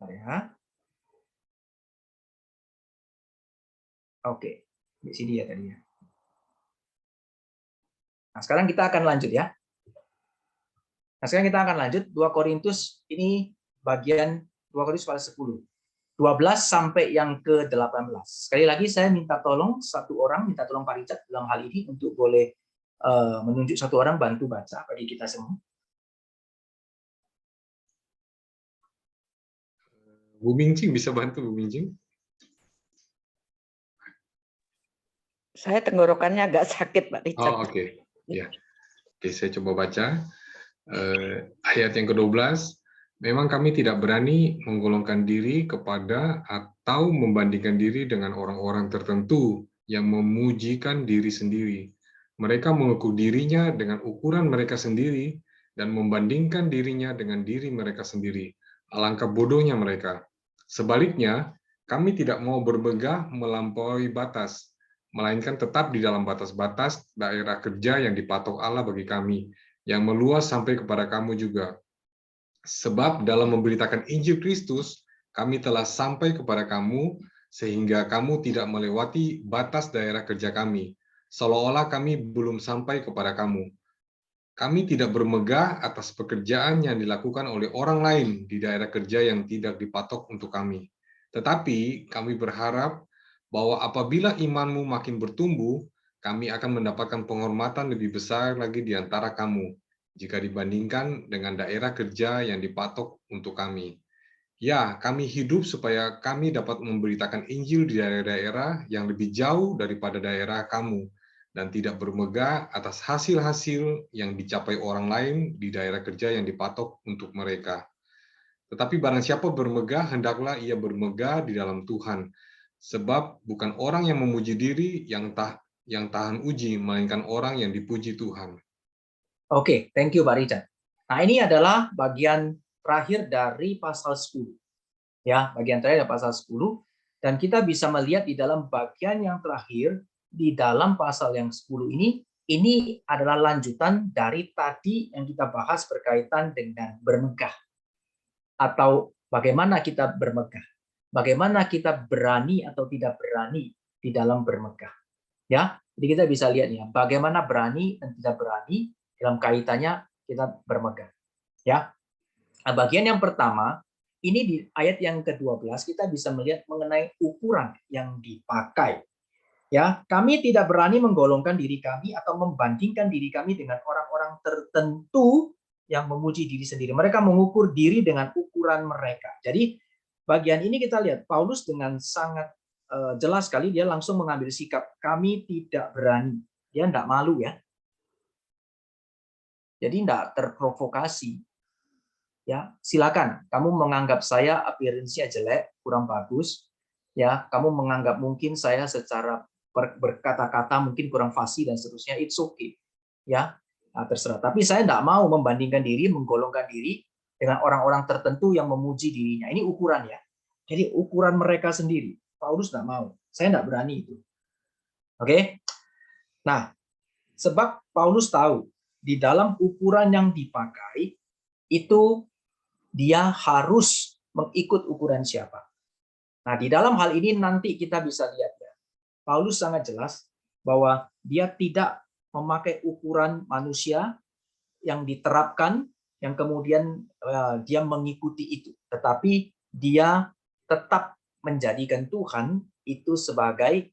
A: Ya. Oke, di sini ya tadi ya. Nah, sekarang kita akan lanjut ya. Nah, sekarang kita akan lanjut 2 Korintus, ini bagian 2 Korintus pasal 10. 12 sampai yang ke-18. Sekali lagi saya minta tolong Pak Richard dalam hal ini untuk boleh menunjuk satu orang bantu baca bagi kita semua.
B: Bu Mingjing bisa bantu, Bu Mingjing?
E: Saya tenggorokannya agak sakit, Pak Richard.
B: Oh, oke. Ya. Oke, saya coba baca. Ayat yang ke-12, memang kami tidak berani menggolongkan diri kepada atau membandingkan diri dengan orang-orang tertentu yang memujikan diri sendiri. Mereka mengukur dirinya dengan ukuran mereka sendiri dan membandingkan dirinya dengan diri mereka sendiri. Alangkah bodohnya mereka. Sebaliknya, kami tidak mau bermegah melampaui batas, melainkan tetap di dalam batas-batas daerah kerja yang dipatok Allah bagi kami, yang meluas sampai kepada kamu juga. Sebab dalam memberitakan Injil Kristus, kami telah sampai kepada kamu, sehingga kamu tidak melewati batas daerah kerja kami, seolah-olah kami belum sampai kepada kamu. Kami tidak bermegah atas pekerjaan yang dilakukan oleh orang lain di daerah kerja yang tidak dipatok untuk kami. Tetapi kami berharap bahwa apabila imanmu makin bertumbuh, kami akan mendapatkan penghormatan lebih besar lagi di antara kamu, jika dibandingkan dengan daerah kerja yang dipatok untuk kami. Ya, kami hidup supaya kami dapat memberitakan Injil di daerah-daerah yang lebih jauh daripada daerah kamu, dan tidak bermegah atas hasil-hasil yang dicapai orang lain di daerah kerja yang dipatok untuk mereka. Tetapi barang siapa bermegah, hendaklah ia bermegah di dalam Tuhan. Sebab bukan orang yang memuji diri yang tahan uji, melainkan orang yang dipuji Tuhan.
A: Oke, thank you Pak Richard. Nah, ini adalah bagian terakhir dari pasal 10. Ya, bagian terakhir dari pasal 10. Dan kita bisa melihat di dalam bagian yang terakhir, di dalam pasal yang 10 ini adalah lanjutan dari tadi yang kita bahas berkaitan dengan bermegah. Atau bagaimana kita bermegah. Bagaimana kita berani atau tidak berani di dalam bermegah. Ya, jadi kita bisa lihat ya, bagaimana berani dan tidak berani dalam kaitannya kita bermegah. Ya. Nah, bagian yang pertama, ini di ayat yang ke-12 kita bisa melihat mengenai ukuran yang dipakai. Ya, kami tidak berani menggolongkan diri kami atau membandingkan diri kami dengan orang-orang tertentu yang memuji diri sendiri. Mereka mengukur diri dengan ukuran mereka. Jadi bagian ini kita lihat Paulus dengan sangat jelas sekali dia langsung mengambil sikap, kami tidak berani. Dia tidak malu ya. Jadi tidak terprovokasi. Ya, silakan. Kamu menganggap saya appearance-nya jelek, kurang bagus. Ya, kamu menganggap mungkin saya secara berkata-kata mungkin kurang fasih dan seterusnya. It's okay. Ya, nah, terserah. Tapi saya tidak mau membandingkan diri, menggolongkan diri dengan orang-orang tertentu yang memuji dirinya. Ini ukuran ya. Jadi ukuran mereka sendiri. Paulus tidak mau. Saya tidak berani itu. Oke? Nah, sebab Paulus tahu di dalam ukuran yang dipakai itu dia harus mengikut ukuran siapa. Nah, di dalam hal ini nanti kita bisa lihat ya. Paulus sangat jelas bahwa dia tidak memakai ukuran manusia yang diterapkan yang kemudian dia mengikuti itu, tetapi dia tetap menjadikan Tuhan itu sebagai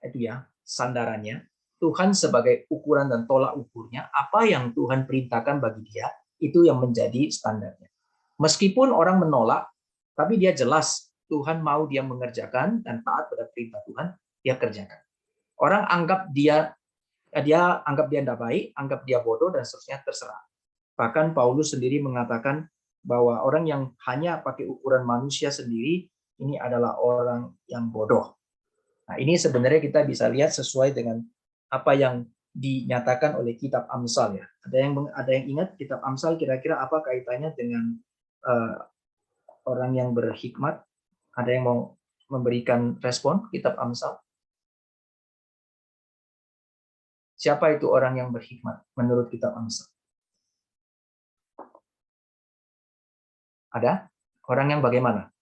A: itu ya sandarannya, Tuhan sebagai ukuran dan tolak ukurnya, apa yang Tuhan perintahkan bagi dia itu yang menjadi standarnya. Meskipun orang menolak, tapi dia jelas Tuhan mau dia mengerjakan dan taat pada perintah Tuhan, dia kerjakan. Orang anggap dia anggap dia tidak baik, anggap dia bodoh dan seterusnya, terserah. Bahkan Paulus sendiri mengatakan bahwa orang yang hanya pakai ukuran manusia sendiri ini adalah orang yang bodoh. Nah, ini sebenarnya kita bisa lihat sesuai dengan apa yang dinyatakan oleh kitab Amsal ya. Ada yang ingat kitab Amsal kira-kira apa kaitannya dengan orang yang berhikmat? Ada yang mau memberikan respon kitab Amsal? Siapa itu orang yang berhikmat menurut kitab Amsal? Ada? Orang yang bagaimana?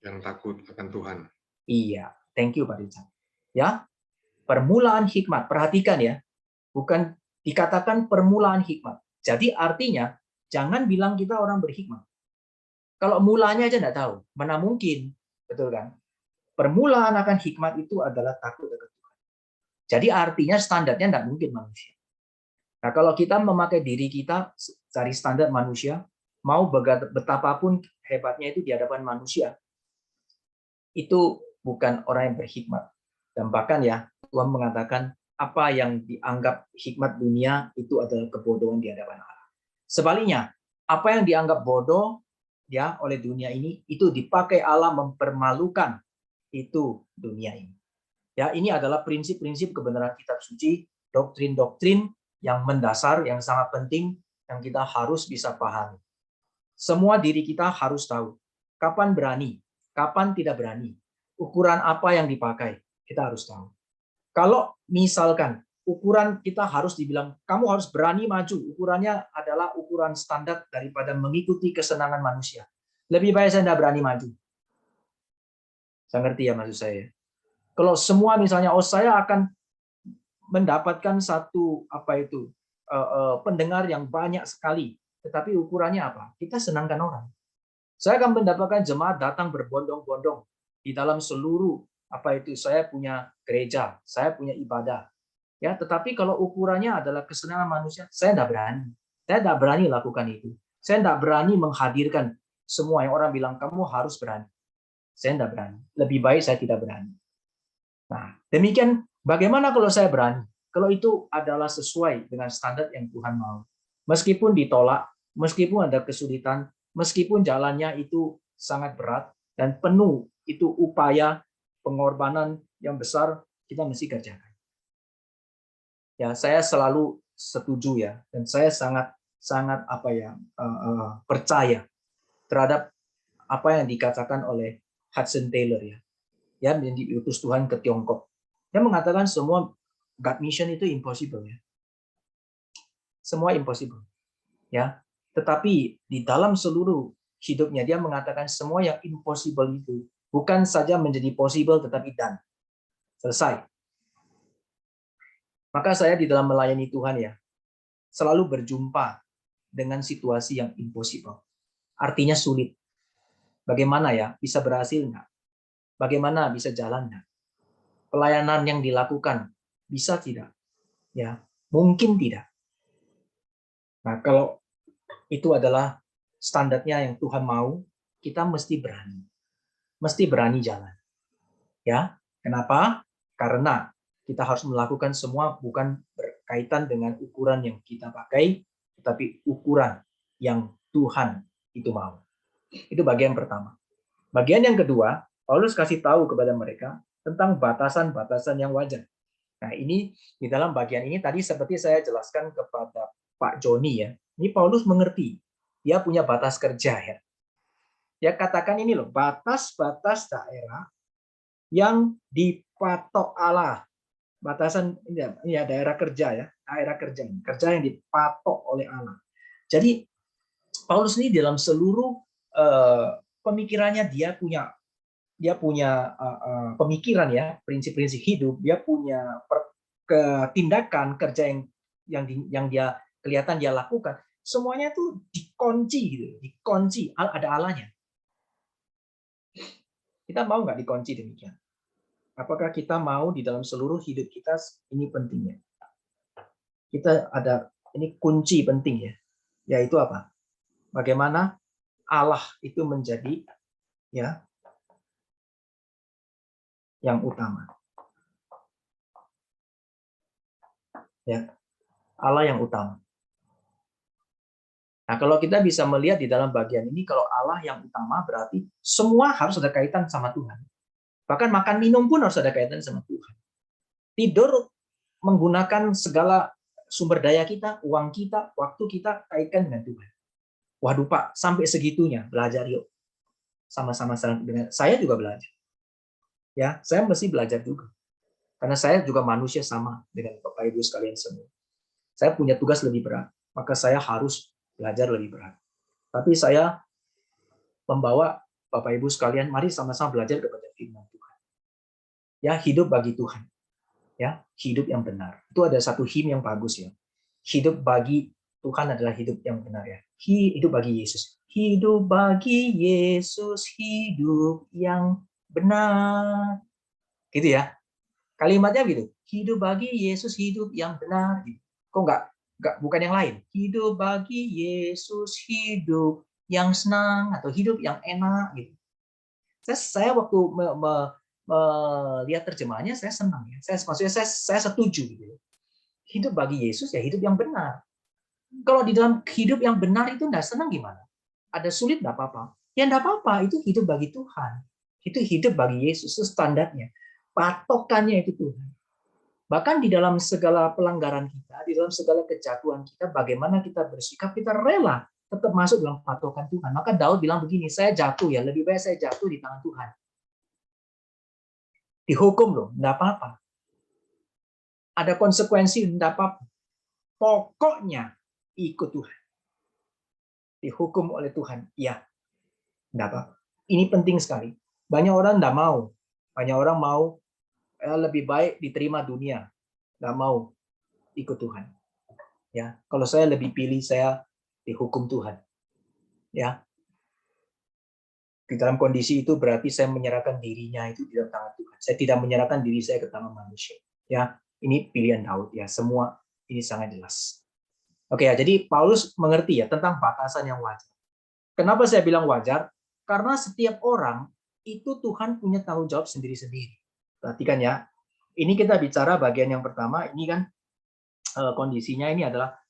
B: Yang takut akan Tuhan.
A: Iya, thank you Pak Richard. Ya, permulaan hikmat. Perhatikan ya, bukan dikatakan permulaan hikmat. Jadi artinya jangan bilang kita orang berhikmat. Kalau mulanya aja nggak tahu, mana mungkin, betul kan? Permulaan akan hikmat itu adalah takut akan Tuhan. Jadi artinya standarnya nggak mungkin manusia. Nah, kalau kita memakai diri kita cari standar manusia, mau betapapun hebatnya itu di hadapan manusia, itu bukan orang yang berhikmat. Dan bahkan ya, Tuhan mengatakan apa yang dianggap hikmat dunia itu adalah kebodohan di hadapan Allah. Sebaliknya, apa yang dianggap bodoh ya oleh dunia ini itu dipakai Allah mempermalukan itu dunia ini. Ya, ini adalah prinsip-prinsip kebenaran kitab suci, doktrin-doktrin yang mendasar, yang sangat penting, yang kita harus bisa pahami. Semua diri kita harus tahu kapan berani, kapan tidak berani, ukuran apa yang dipakai, kita harus tahu. Kalau misalkan ukuran kita harus dibilang, kamu harus berani maju, ukurannya adalah ukuran standar daripada mengikuti kesenangan manusia. Lebih baik saya tidak berani maju. Saya ngerti ya maksud saya. Kalau semua misalnya, saya akan mendapatkan satu pendengar yang banyak sekali, tetapi ukurannya apa? Kita senangkan orang. Saya akan mendapatkan jemaat datang berbondong-bondong di dalam seluruh saya punya gereja, saya punya ibadah. Ya, tetapi kalau ukurannya adalah kesenangan manusia, saya tidak berani. Saya tidak berani lakukan itu. Saya tidak berani menghadirkan semua yang orang bilang kamu harus berani. Saya tidak berani. Lebih baik saya tidak berani. Nah, demikian bagaimana kalau saya berani? Kalau itu adalah sesuai dengan standar yang Tuhan mau. Meskipun ditolak, meskipun ada kesulitan, meskipun jalannya itu sangat berat dan penuh itu upaya pengorbanan yang besar, kita mesti kerjakan. Ya, saya selalu setuju ya, dan saya sangat percaya terhadap apa yang dikatakan oleh Hudson Taylor ya, yang diutus Tuhan ke Tiongkok. Dia mengatakan semua God mission itu impossible ya, semua impossible ya. Tetapi di dalam seluruh hidupnya dia mengatakan semua yang impossible itu bukan saja menjadi possible, tetapi done, selesai. Maka saya di dalam melayani Tuhan ya, selalu berjumpa dengan situasi yang impossible. Artinya sulit. Bagaimana ya, bisa berhasil nggak? Bagaimana bisa jalan nggak? Pelayanan yang dilakukan, bisa tidak? Ya, mungkin tidak. Nah, kalau itu adalah standarnya yang Tuhan mau, kita mesti berani. Mesti berani jalan. Ya, kenapa? Karena kita harus melakukan semua bukan berkaitan dengan ukuran yang kita pakai, tetapi ukuran yang Tuhan itu mau. Itu bagian pertama. Bagian yang kedua, Paulus kasih tahu kepada mereka tentang batasan-batasan yang wajar. Nah, ini di dalam bagian ini tadi seperti saya jelaskan kepada Pak Joni ya. Ini Paulus mengerti. Dia punya batas kerja ya. Dia katakan ini loh, batas-batas daerah yang dipatok Allah. Batasan ini ya daerah kerja ya, daerah kerja yang dipatok oleh Allah. Jadi Paulus ini dalam seluruh pemikirannya dia punya pemikiran ya, prinsip-prinsip hidup, dia punya tindakan kerja yang dia kelihatan dia lakukan, semuanya itu dikunci gitu, dikunci, ada Allahnya. Kita mau nggak dikunci demikian? Apakah kita mau di dalam seluruh hidup kita, ini pentingnya. Kita ada, ini kunci penting ya, yaitu apa? Bagaimana Allah itu menjadi ya yang utama. Ya, Allah yang utama. Nah, kalau kita bisa melihat di dalam bagian ini, kalau Allah yang utama berarti semua harus ada kaitan sama Tuhan. Bahkan makan minum pun harus ada kaitan sama Tuhan. Tidur menggunakan segala sumber daya kita, uang kita, waktu kita kaitkan dengan Tuhan. Waduh Pak, sampai segitunya, belajar yuk. Sama-sama dengan saya juga belajar. Ya, saya mesti belajar juga. Karena saya juga manusia sama dengan Bapak Ibu sekalian semua. Saya punya tugas lebih berat, maka saya harus belajar lebih berat. Tapi saya membawa Bapak Ibu sekalian, mari sama-sama belajar kepada firman Tuhan. Ya, hidup bagi Tuhan. Ya, hidup yang benar. Itu ada satu hymn yang bagus ya. Hidup bagi Tuhan adalah hidup yang benar ya. Hidup bagi Yesus. Hidup bagi Yesus, hidup yang benar. Gitu ya. Kalimatnya gitu. Hidup bagi Yesus, hidup yang benar. Kok enggak bukan yang lain. Hidup bagi Yesus, hidup yang senang atau hidup yang enak gitu. Saya waktu melihat terjemahannya saya senang ya. Saya setuju gitu. Hidup bagi Yesus ya hidup yang benar. Kalau di dalam hidup yang benar itu enggak senang gimana? Ada sulit enggak apa-apa. Ya enggak apa-apa, itu hidup bagi Tuhan. Itu hidup bagi Yesus, itu standarnya. Patokannya itu Tuhan. Bahkan di dalam segala pelanggaran kita, di dalam segala kejatuhan kita, bagaimana kita bersikap, kita rela tetap masuk dalam patokan Tuhan. Maka Daud bilang begini, saya jatuh ya, lebih baik saya jatuh di tangan Tuhan. Dihukum loh, enggak apa-apa. Ada konsekuensi, enggak apa-apa. Pokoknya ikut Tuhan. Dihukum oleh Tuhan, ya. Enggak apa-apa. Ini penting sekali. Banyak orang enggak mau. Banyak orang mau lebih baik diterima dunia. Enggak mau ikut Tuhan. Ya, kalau saya lebih pilih saya dihukum Tuhan. Ya. Di dalam kondisi itu berarti saya menyerahkan dirinya itu di dalam tangan Tuhan. Saya tidak menyerahkan diri saya ke tangan manusia. Ya, ini pilihan Daud ya. Semua ini sangat jelas. Oke ya, jadi Paulus mengerti ya tentang batasan yang wajar. Kenapa saya bilang wajar? Karena setiap orang itu Tuhan punya tanggung jawab sendiri-sendiri. Perhatikan ya. Ini kita bicara bagian yang pertama, ini kan kondisinya ini adalah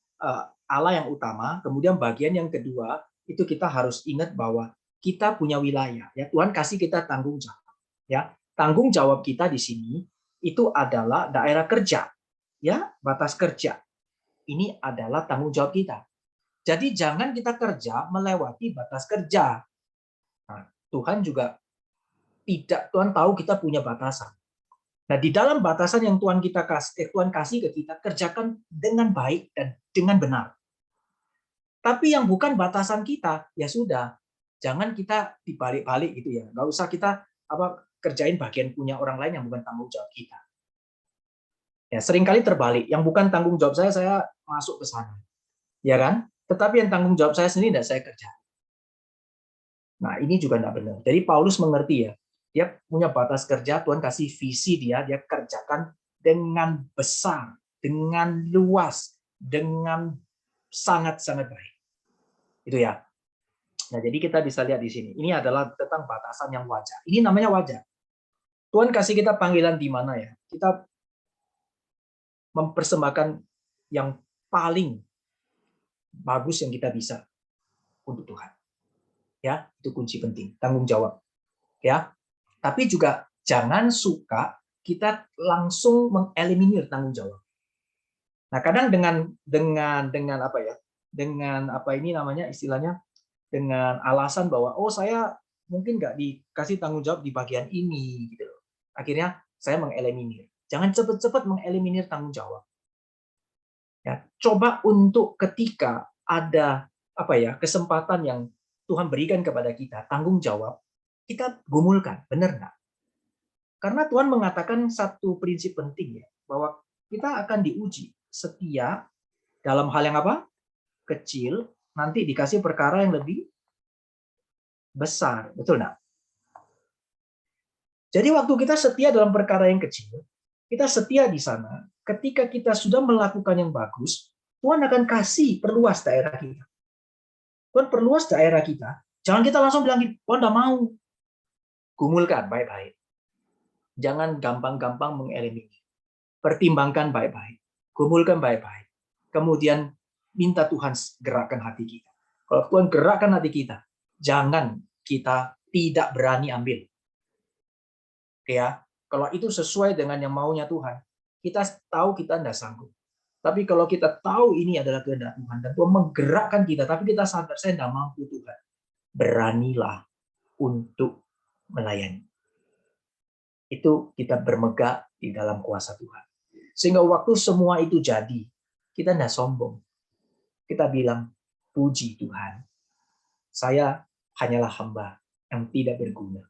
A: Allah yang utama, kemudian bagian yang kedua itu kita harus ingat bahwa kita punya wilayah ya. Tuhan kasih kita tanggung jawab ya. Tanggung jawab kita di sini itu adalah daerah kerja ya, batas kerja. Ini adalah tanggung jawab kita. Jadi jangan kita kerja melewati batas kerja. Nah, Tuhan juga tidak, Tuhan tahu kita punya batasan. Nah, di dalam batasan yang Tuhan kasih ke kita, kerjakan dengan baik dan dengan benar. Tapi yang bukan batasan kita, ya sudah, jangan kita dibalik-balik gitu ya. Nggak usah kita kerjain bagian punya orang lain yang bukan tanggung jawab kita. Ya, seringkali terbalik. Yang bukan tanggung jawab saya masuk ke sana. Ya kan? Tetapi yang tanggung jawab saya sendiri tidak saya kerja. Nah, ini juga tidak benar. Jadi Paulus mengerti ya. Dia punya batas kerja, Tuhan kasih visi dia kerjakan dengan besar, dengan luas, dengan sangat-sangat baik. Itu ya. Nah, jadi kita bisa lihat di sini. Ini adalah tentang batasan yang wajar. Ini namanya wajar. Tuhan kasih kita panggilan di mana ya? Kita mempersembahkan yang paling bagus yang kita bisa. untuk Tuhan. Ya, itu kunci penting, tanggung jawab. Ya. Tapi juga jangan suka kita langsung mengeliminir tanggung jawab. Nah, kadang dengan apa ya? Dengan apa ini namanya istilahnya, dengan alasan bahwa oh saya mungkin nggak dikasih tanggung jawab di bagian ini gitu loh. Akhirnya saya mengeliminir. Jangan cepat-cepat mengeliminir tanggung jawab. Ya, coba untuk ketika ada apa ya kesempatan yang Tuhan berikan kepada kita, tanggung jawab, kita gumulkan, benar nggak? Karena Tuhan mengatakan satu prinsip penting ya, bahwa kita akan diuji setia dalam hal yang apa? Kecil, nanti dikasih perkara yang lebih besar, betul nggak? Jadi waktu kita setia dalam perkara yang kecil, kita setia di sana, ketika kita sudah melakukan yang bagus, Tuhan akan kasih perluas daerah kita. Tuhan perluas daerah kita, jangan kita langsung bilang, Tuhan nggak mau. Gumulkan baik-baik. Jangan gampang-gampang mengeliminir. Pertimbangkan baik-baik. Gumulkan baik-baik. Kemudian minta Tuhan gerakkan hati kita. Kalau Tuhan gerakkan hati kita, jangan kita tidak berani ambil. Ya, kalau itu sesuai dengan yang maunya Tuhan, kita tahu kita tidak sanggup. Tapi kalau kita tahu ini adalah kehendak Tuhan dan Tuhan menggerakkan kita, tapi kita sadar saya tidak mampu Tuhan, beranilah untuk melayani. Itu kita bermegah di dalam kuasa Tuhan. Sehingga waktu semua itu jadi, kita tidak sombong. Kita bilang, puji Tuhan, saya hanyalah hamba yang tidak berguna.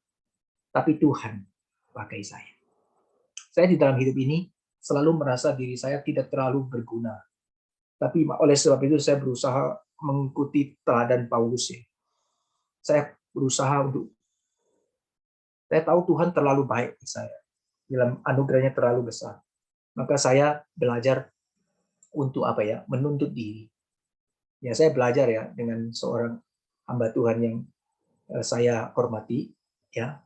A: Tapi Tuhan pakai saya. Saya di dalam hidup ini selalu merasa diri saya tidak terlalu berguna. Tapi oleh sebab itu saya berusaha mengikuti teladan Paulus. Saya berusaha untuk, saya tahu Tuhan terlalu baik ke saya. Dalam anugerahnya terlalu besar. Maka saya belajar untuk apa ya? Menuntut diri. Ya, saya belajar ya dengan seorang hamba Tuhan yang saya hormati, ya,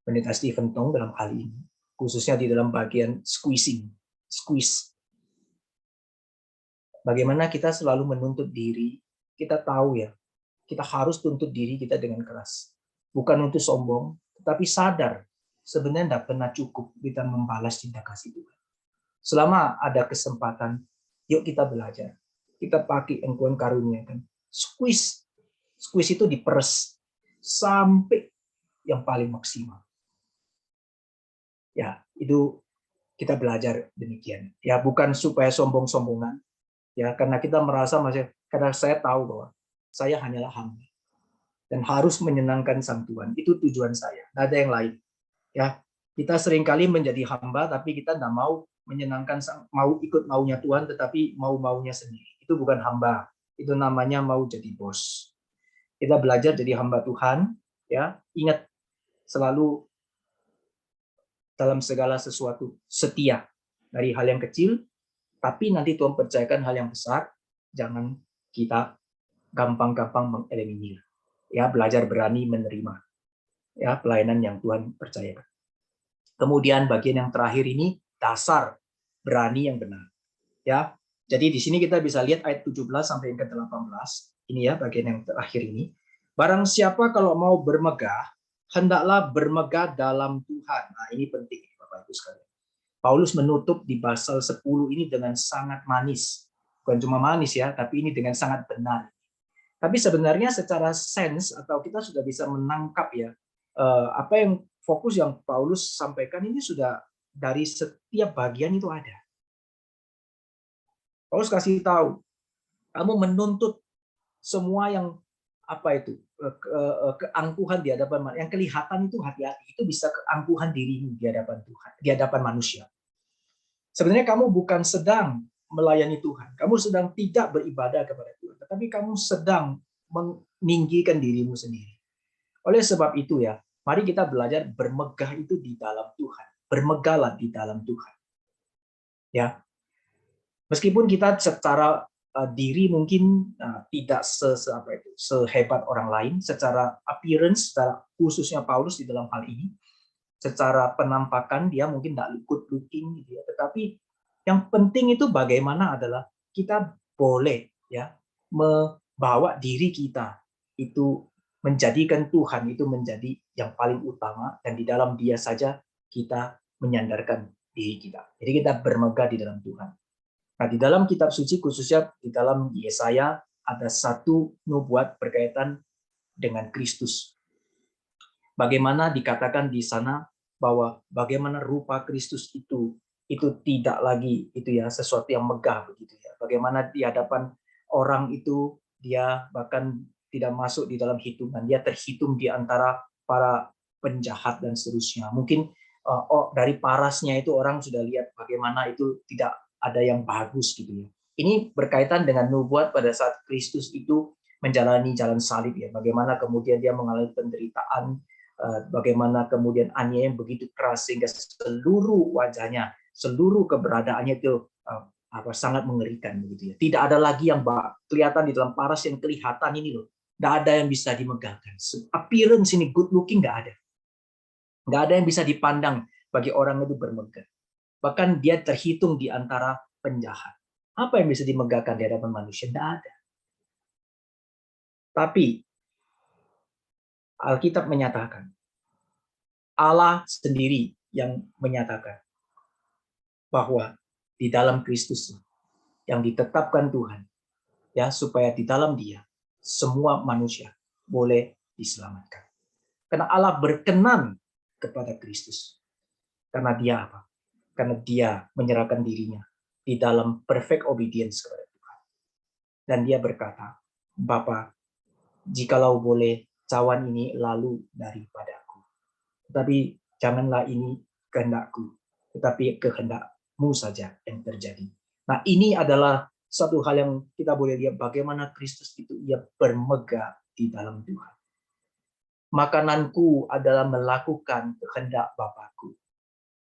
A: Pendeta Stephen Tong dalam hal ini, khususnya di dalam bagian squeeze. Bagaimana kita selalu menuntut diri, kita tahu ya, kita harus tuntut diri kita dengan keras. Bukan untuk sombong, tetapi sadar sebenarnya tidak pernah cukup kita membalas cinta kasih Tuhan. Selama ada kesempatan, yuk kita belajar. Kita pakai yang Tuhan karuniakan. Squeeze itu diperes sampai yang paling maksimal. Ya, itu kita belajar demikian. Ya, bukan supaya sombong-sombongan. Ya, karena kita merasa karena saya tahu bahwa saya hanyalah hamba dan harus menyenangkan Sang Tuhan. Itu tujuan saya. Tidak ada yang lain. Ya, kita seringkali menjadi hamba tapi kita tidak mau menyenangkan mau ikut maunya Tuhan tetapi mau-maunya sendiri. Itu bukan hamba. Itu namanya mau jadi bos. Kita belajar jadi hamba Tuhan, ya. Ingat selalu dalam segala sesuatu setia dari hal yang kecil, tapi nanti Tuhan percayakan hal yang besar, jangan kita gampang-gampang mengeliminir. Ya, belajar berani menerima ya pelayanan yang Tuhan percayakan. Kemudian bagian yang terakhir ini dasar berani yang benar. Ya. Jadi di sini kita bisa lihat ayat 17 sampai yang ke-18. Ini ya bagian yang terakhir ini. Barang siapa kalau mau bermegah, hendaklah bermegah dalam Tuhan. Nah, ini penting Bapak Ibu sekalian. Paulus menutup di pasal 10 ini dengan sangat manis. Bukan cuma manis ya, tapi ini dengan sangat benar. Tapi sebenarnya secara sense atau kita sudah bisa menangkap ya apa yang fokus yang Paulus sampaikan ini sudah dari setiap bagian itu ada. Paulus kasih tahu, kamu menuntut semua yang apa itu keangkuhan di hadapan yang kelihatan itu hati-hati itu bisa keangkuhan dirimu di hadapan Tuhan, di hadapan manusia. Sebenarnya kamu bukan sedang melayani Tuhan, kamu sedang tidak beribadah kepada Tuhan, tetapi kamu sedang meninggikan dirimu sendiri. Oleh sebab itu ya, mari kita belajar bermegah itu di dalam Tuhan, bermegahlah di dalam Tuhan. Ya, meskipun kita secara diri mungkin tidak sehebat orang lain, secara appearance, secara khususnya Paulus di dalam hal ini, secara penampakan dia mungkin tidak good looking, gitu ya. Tetapi yang penting itu bagaimana adalah kita boleh ya bawa diri kita itu menjadikan Tuhan itu menjadi yang paling utama, dan di dalam Dia saja kita menyandarkan diri kita. Jadi kita bermegah di dalam Tuhan. Nah, di dalam kitab suci, khususnya di dalam Yesaya, ada satu nubuat berkaitan dengan Kristus. Bagaimana dikatakan di sana bahwa bagaimana rupa Kristus itu tidak lagi itu ya sesuatu yang megah begitu ya. Bagaimana di hadapan orang itu dia bahkan tidak masuk di dalam hitungan, dia terhitung di antara para penjahat dan seterusnya. Mungkin dari parasnya itu orang sudah lihat bagaimana itu tidak ada yang bagus gitu ya. Ini berkaitan dengan nubuat pada saat Kristus itu menjalani jalan salib ya. Bagaimana kemudian dia mengalami penderitaan, bagaimana kemudian aniaya yang begitu keras sehingga seluruh wajahnya, seluruh keberadaannya itu sangat mengerikan begitu ya. Tidak ada lagi yang kelihatan di dalam paras yang kelihatan ini loh. Tidak ada yang bisa dimegahkan. Appearance ini good looking nggak ada. Nggak ada yang bisa dipandang bagi orang itu bermegah. Bahkan dia terhitung di antara penjahat. Apa yang bisa dimegahkan di hadapan manusia? Tidak ada. Tapi Alkitab menyatakan Allah sendiri yang menyatakan bahwa di dalam Kristus yang ditetapkan Tuhan ya supaya di dalam Dia semua manusia boleh diselamatkan. Karena Allah berkenan kepada Kristus. Karena Dia apa? Karena Dia menyerahkan dirinya di dalam perfect obedience kepada Tuhan. Dan Dia berkata, Bapa, jikalau boleh cawan ini lalu daripadaku. Tetapi janganlah ini kehendakku, tetapi kehendak-Mu saja yang terjadi. Nah, ini adalah satu hal yang kita boleh lihat bagaimana Kristus itu ia bermegah di dalam Tuhan. Makananku adalah melakukan kehendak Bapakku.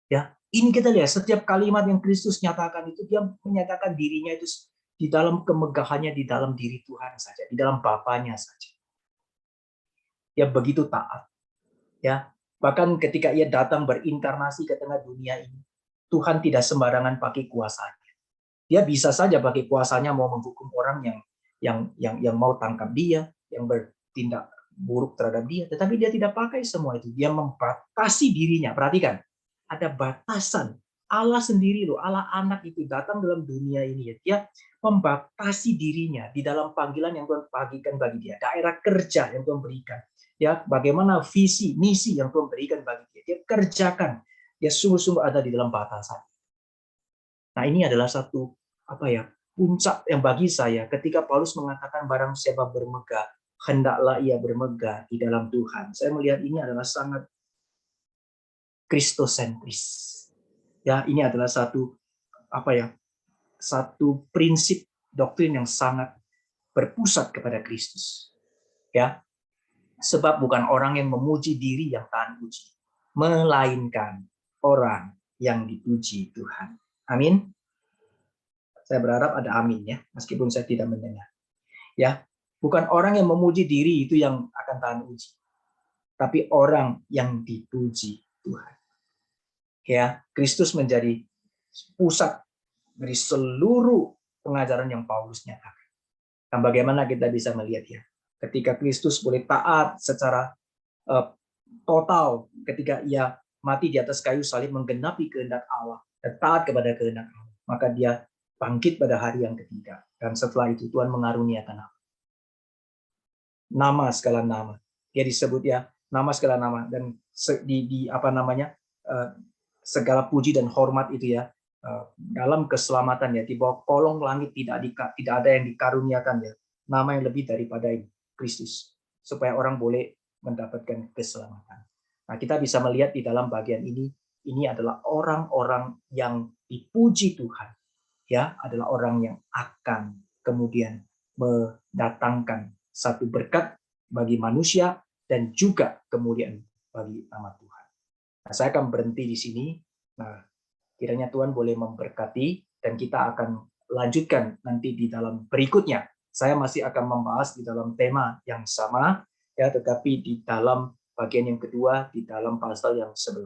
A: Ya, ini kita lihat setiap kalimat yang Kristus nyatakan itu dia menyatakan dirinya itu di dalam kemegahannya di dalam diri Tuhan saja, di dalam Bapanya saja. Dia begitu taat. Ya, bahkan ketika ia datang berinkarnasi ke tengah dunia ini, Tuhan tidak sembarangan pakai kuasanya. Dia bisa saja pakai kuasanya mau menghukum orang yang mau tangkap dia, yang bertindak buruk terhadap dia, tetapi dia tidak pakai semua itu. Dia membatasi dirinya. Perhatikan, ada batasan. Allah sendiri loh, Allah anak itu datang dalam dunia ini ya. Dia membatasi dirinya di dalam panggilan yang Tuhan bagikan bagi dia, daerah kerja yang Tuhan berikan. Ya, bagaimana visi, misi yang Tuhan berikan bagi dia. Dia kerjakan. Dia sungguh-sungguh ada di dalam batasan. Nah, ini adalah satu puncak yang bagi saya ketika Paulus mengatakan barang siapa bermegah, hendaklah ia bermegah di dalam Tuhan. Saya melihat ini adalah sangat kristosentris. Ya, ini adalah satu satu prinsip doktrin yang sangat berpusat kepada Kristus. Ya. Sebab bukan orang yang memuji diri yang tahan puji, melainkan orang yang dipuji Tuhan. Amin. Saya berharap ada amin ya, meskipun saya tidak mendengar. Ya, bukan orang yang memuji diri itu yang akan tahan uji, tapi orang yang dipuji Tuhan. Ya, Kristus menjadi pusat dari seluruh pengajaran yang Paulus nyatakan. Dan bagaimana kita bisa melihat ya, ketika Kristus boleh taat secara total, ketika ia mati di atas kayu salib menggenapi kehendak Allah dan taat kepada kehendak Allah, maka dia bangkit pada hari yang ketiga. Dan setelah itu Tuhan mengaruniakan nama segala nama. Dia disebut ya nama segala nama, dan segala puji dan hormat itu ya dalam keselamatan ya, di bawah kolong langit tidak ada yang dikaruniakan ya nama yang lebih daripada ini, Kristus, supaya orang boleh mendapatkan keselamatan. Nah, kita bisa melihat di dalam bagian ini adalah orang-orang yang dipuji Tuhan. Ya, adalah orang yang akan kemudian mendatangkan satu berkat bagi manusia dan juga kemudian bagi nama Tuhan. Nah, saya akan berhenti di sini. Nah, kiranya Tuhan boleh memberkati dan kita akan lanjutkan nanti di dalam berikutnya. Saya masih akan membahas di dalam tema yang sama ya, tetapi di dalam bagian yang kedua di dalam pasal yang 11.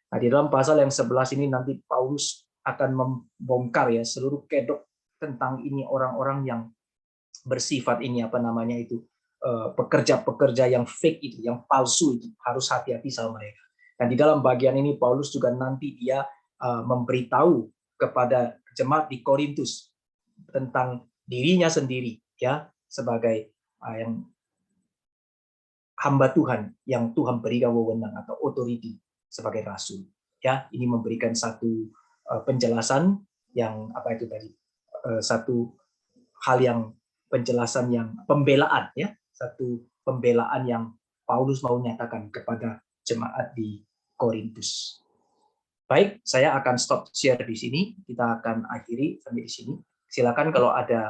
A: Nah, di dalam pasal yang 11 ini nanti Paulus akan membongkar ya seluruh kedok tentang ini orang-orang yang bersifat ini apa namanya itu pekerja-pekerja yang fake itu, yang palsu itu, harus hati-hati sama mereka. Dan di dalam bagian ini Paulus juga nanti dia memberitahu kepada jemaat di Korintus tentang dirinya sendiri ya sebagai yang hamba Tuhan yang Tuhan berikan wewenang atau authority sebagai rasul. Ya, ini memberikan satu penjelasan yang apa itu tadi satu hal yang penjelasan yang pembelaan ya, satu pembelaan yang Paulus mau nyatakan kepada jemaat di Korintus. Baik, saya akan stop share di sini. Kita akan akhiri sampai di sini. Silakan kalau ada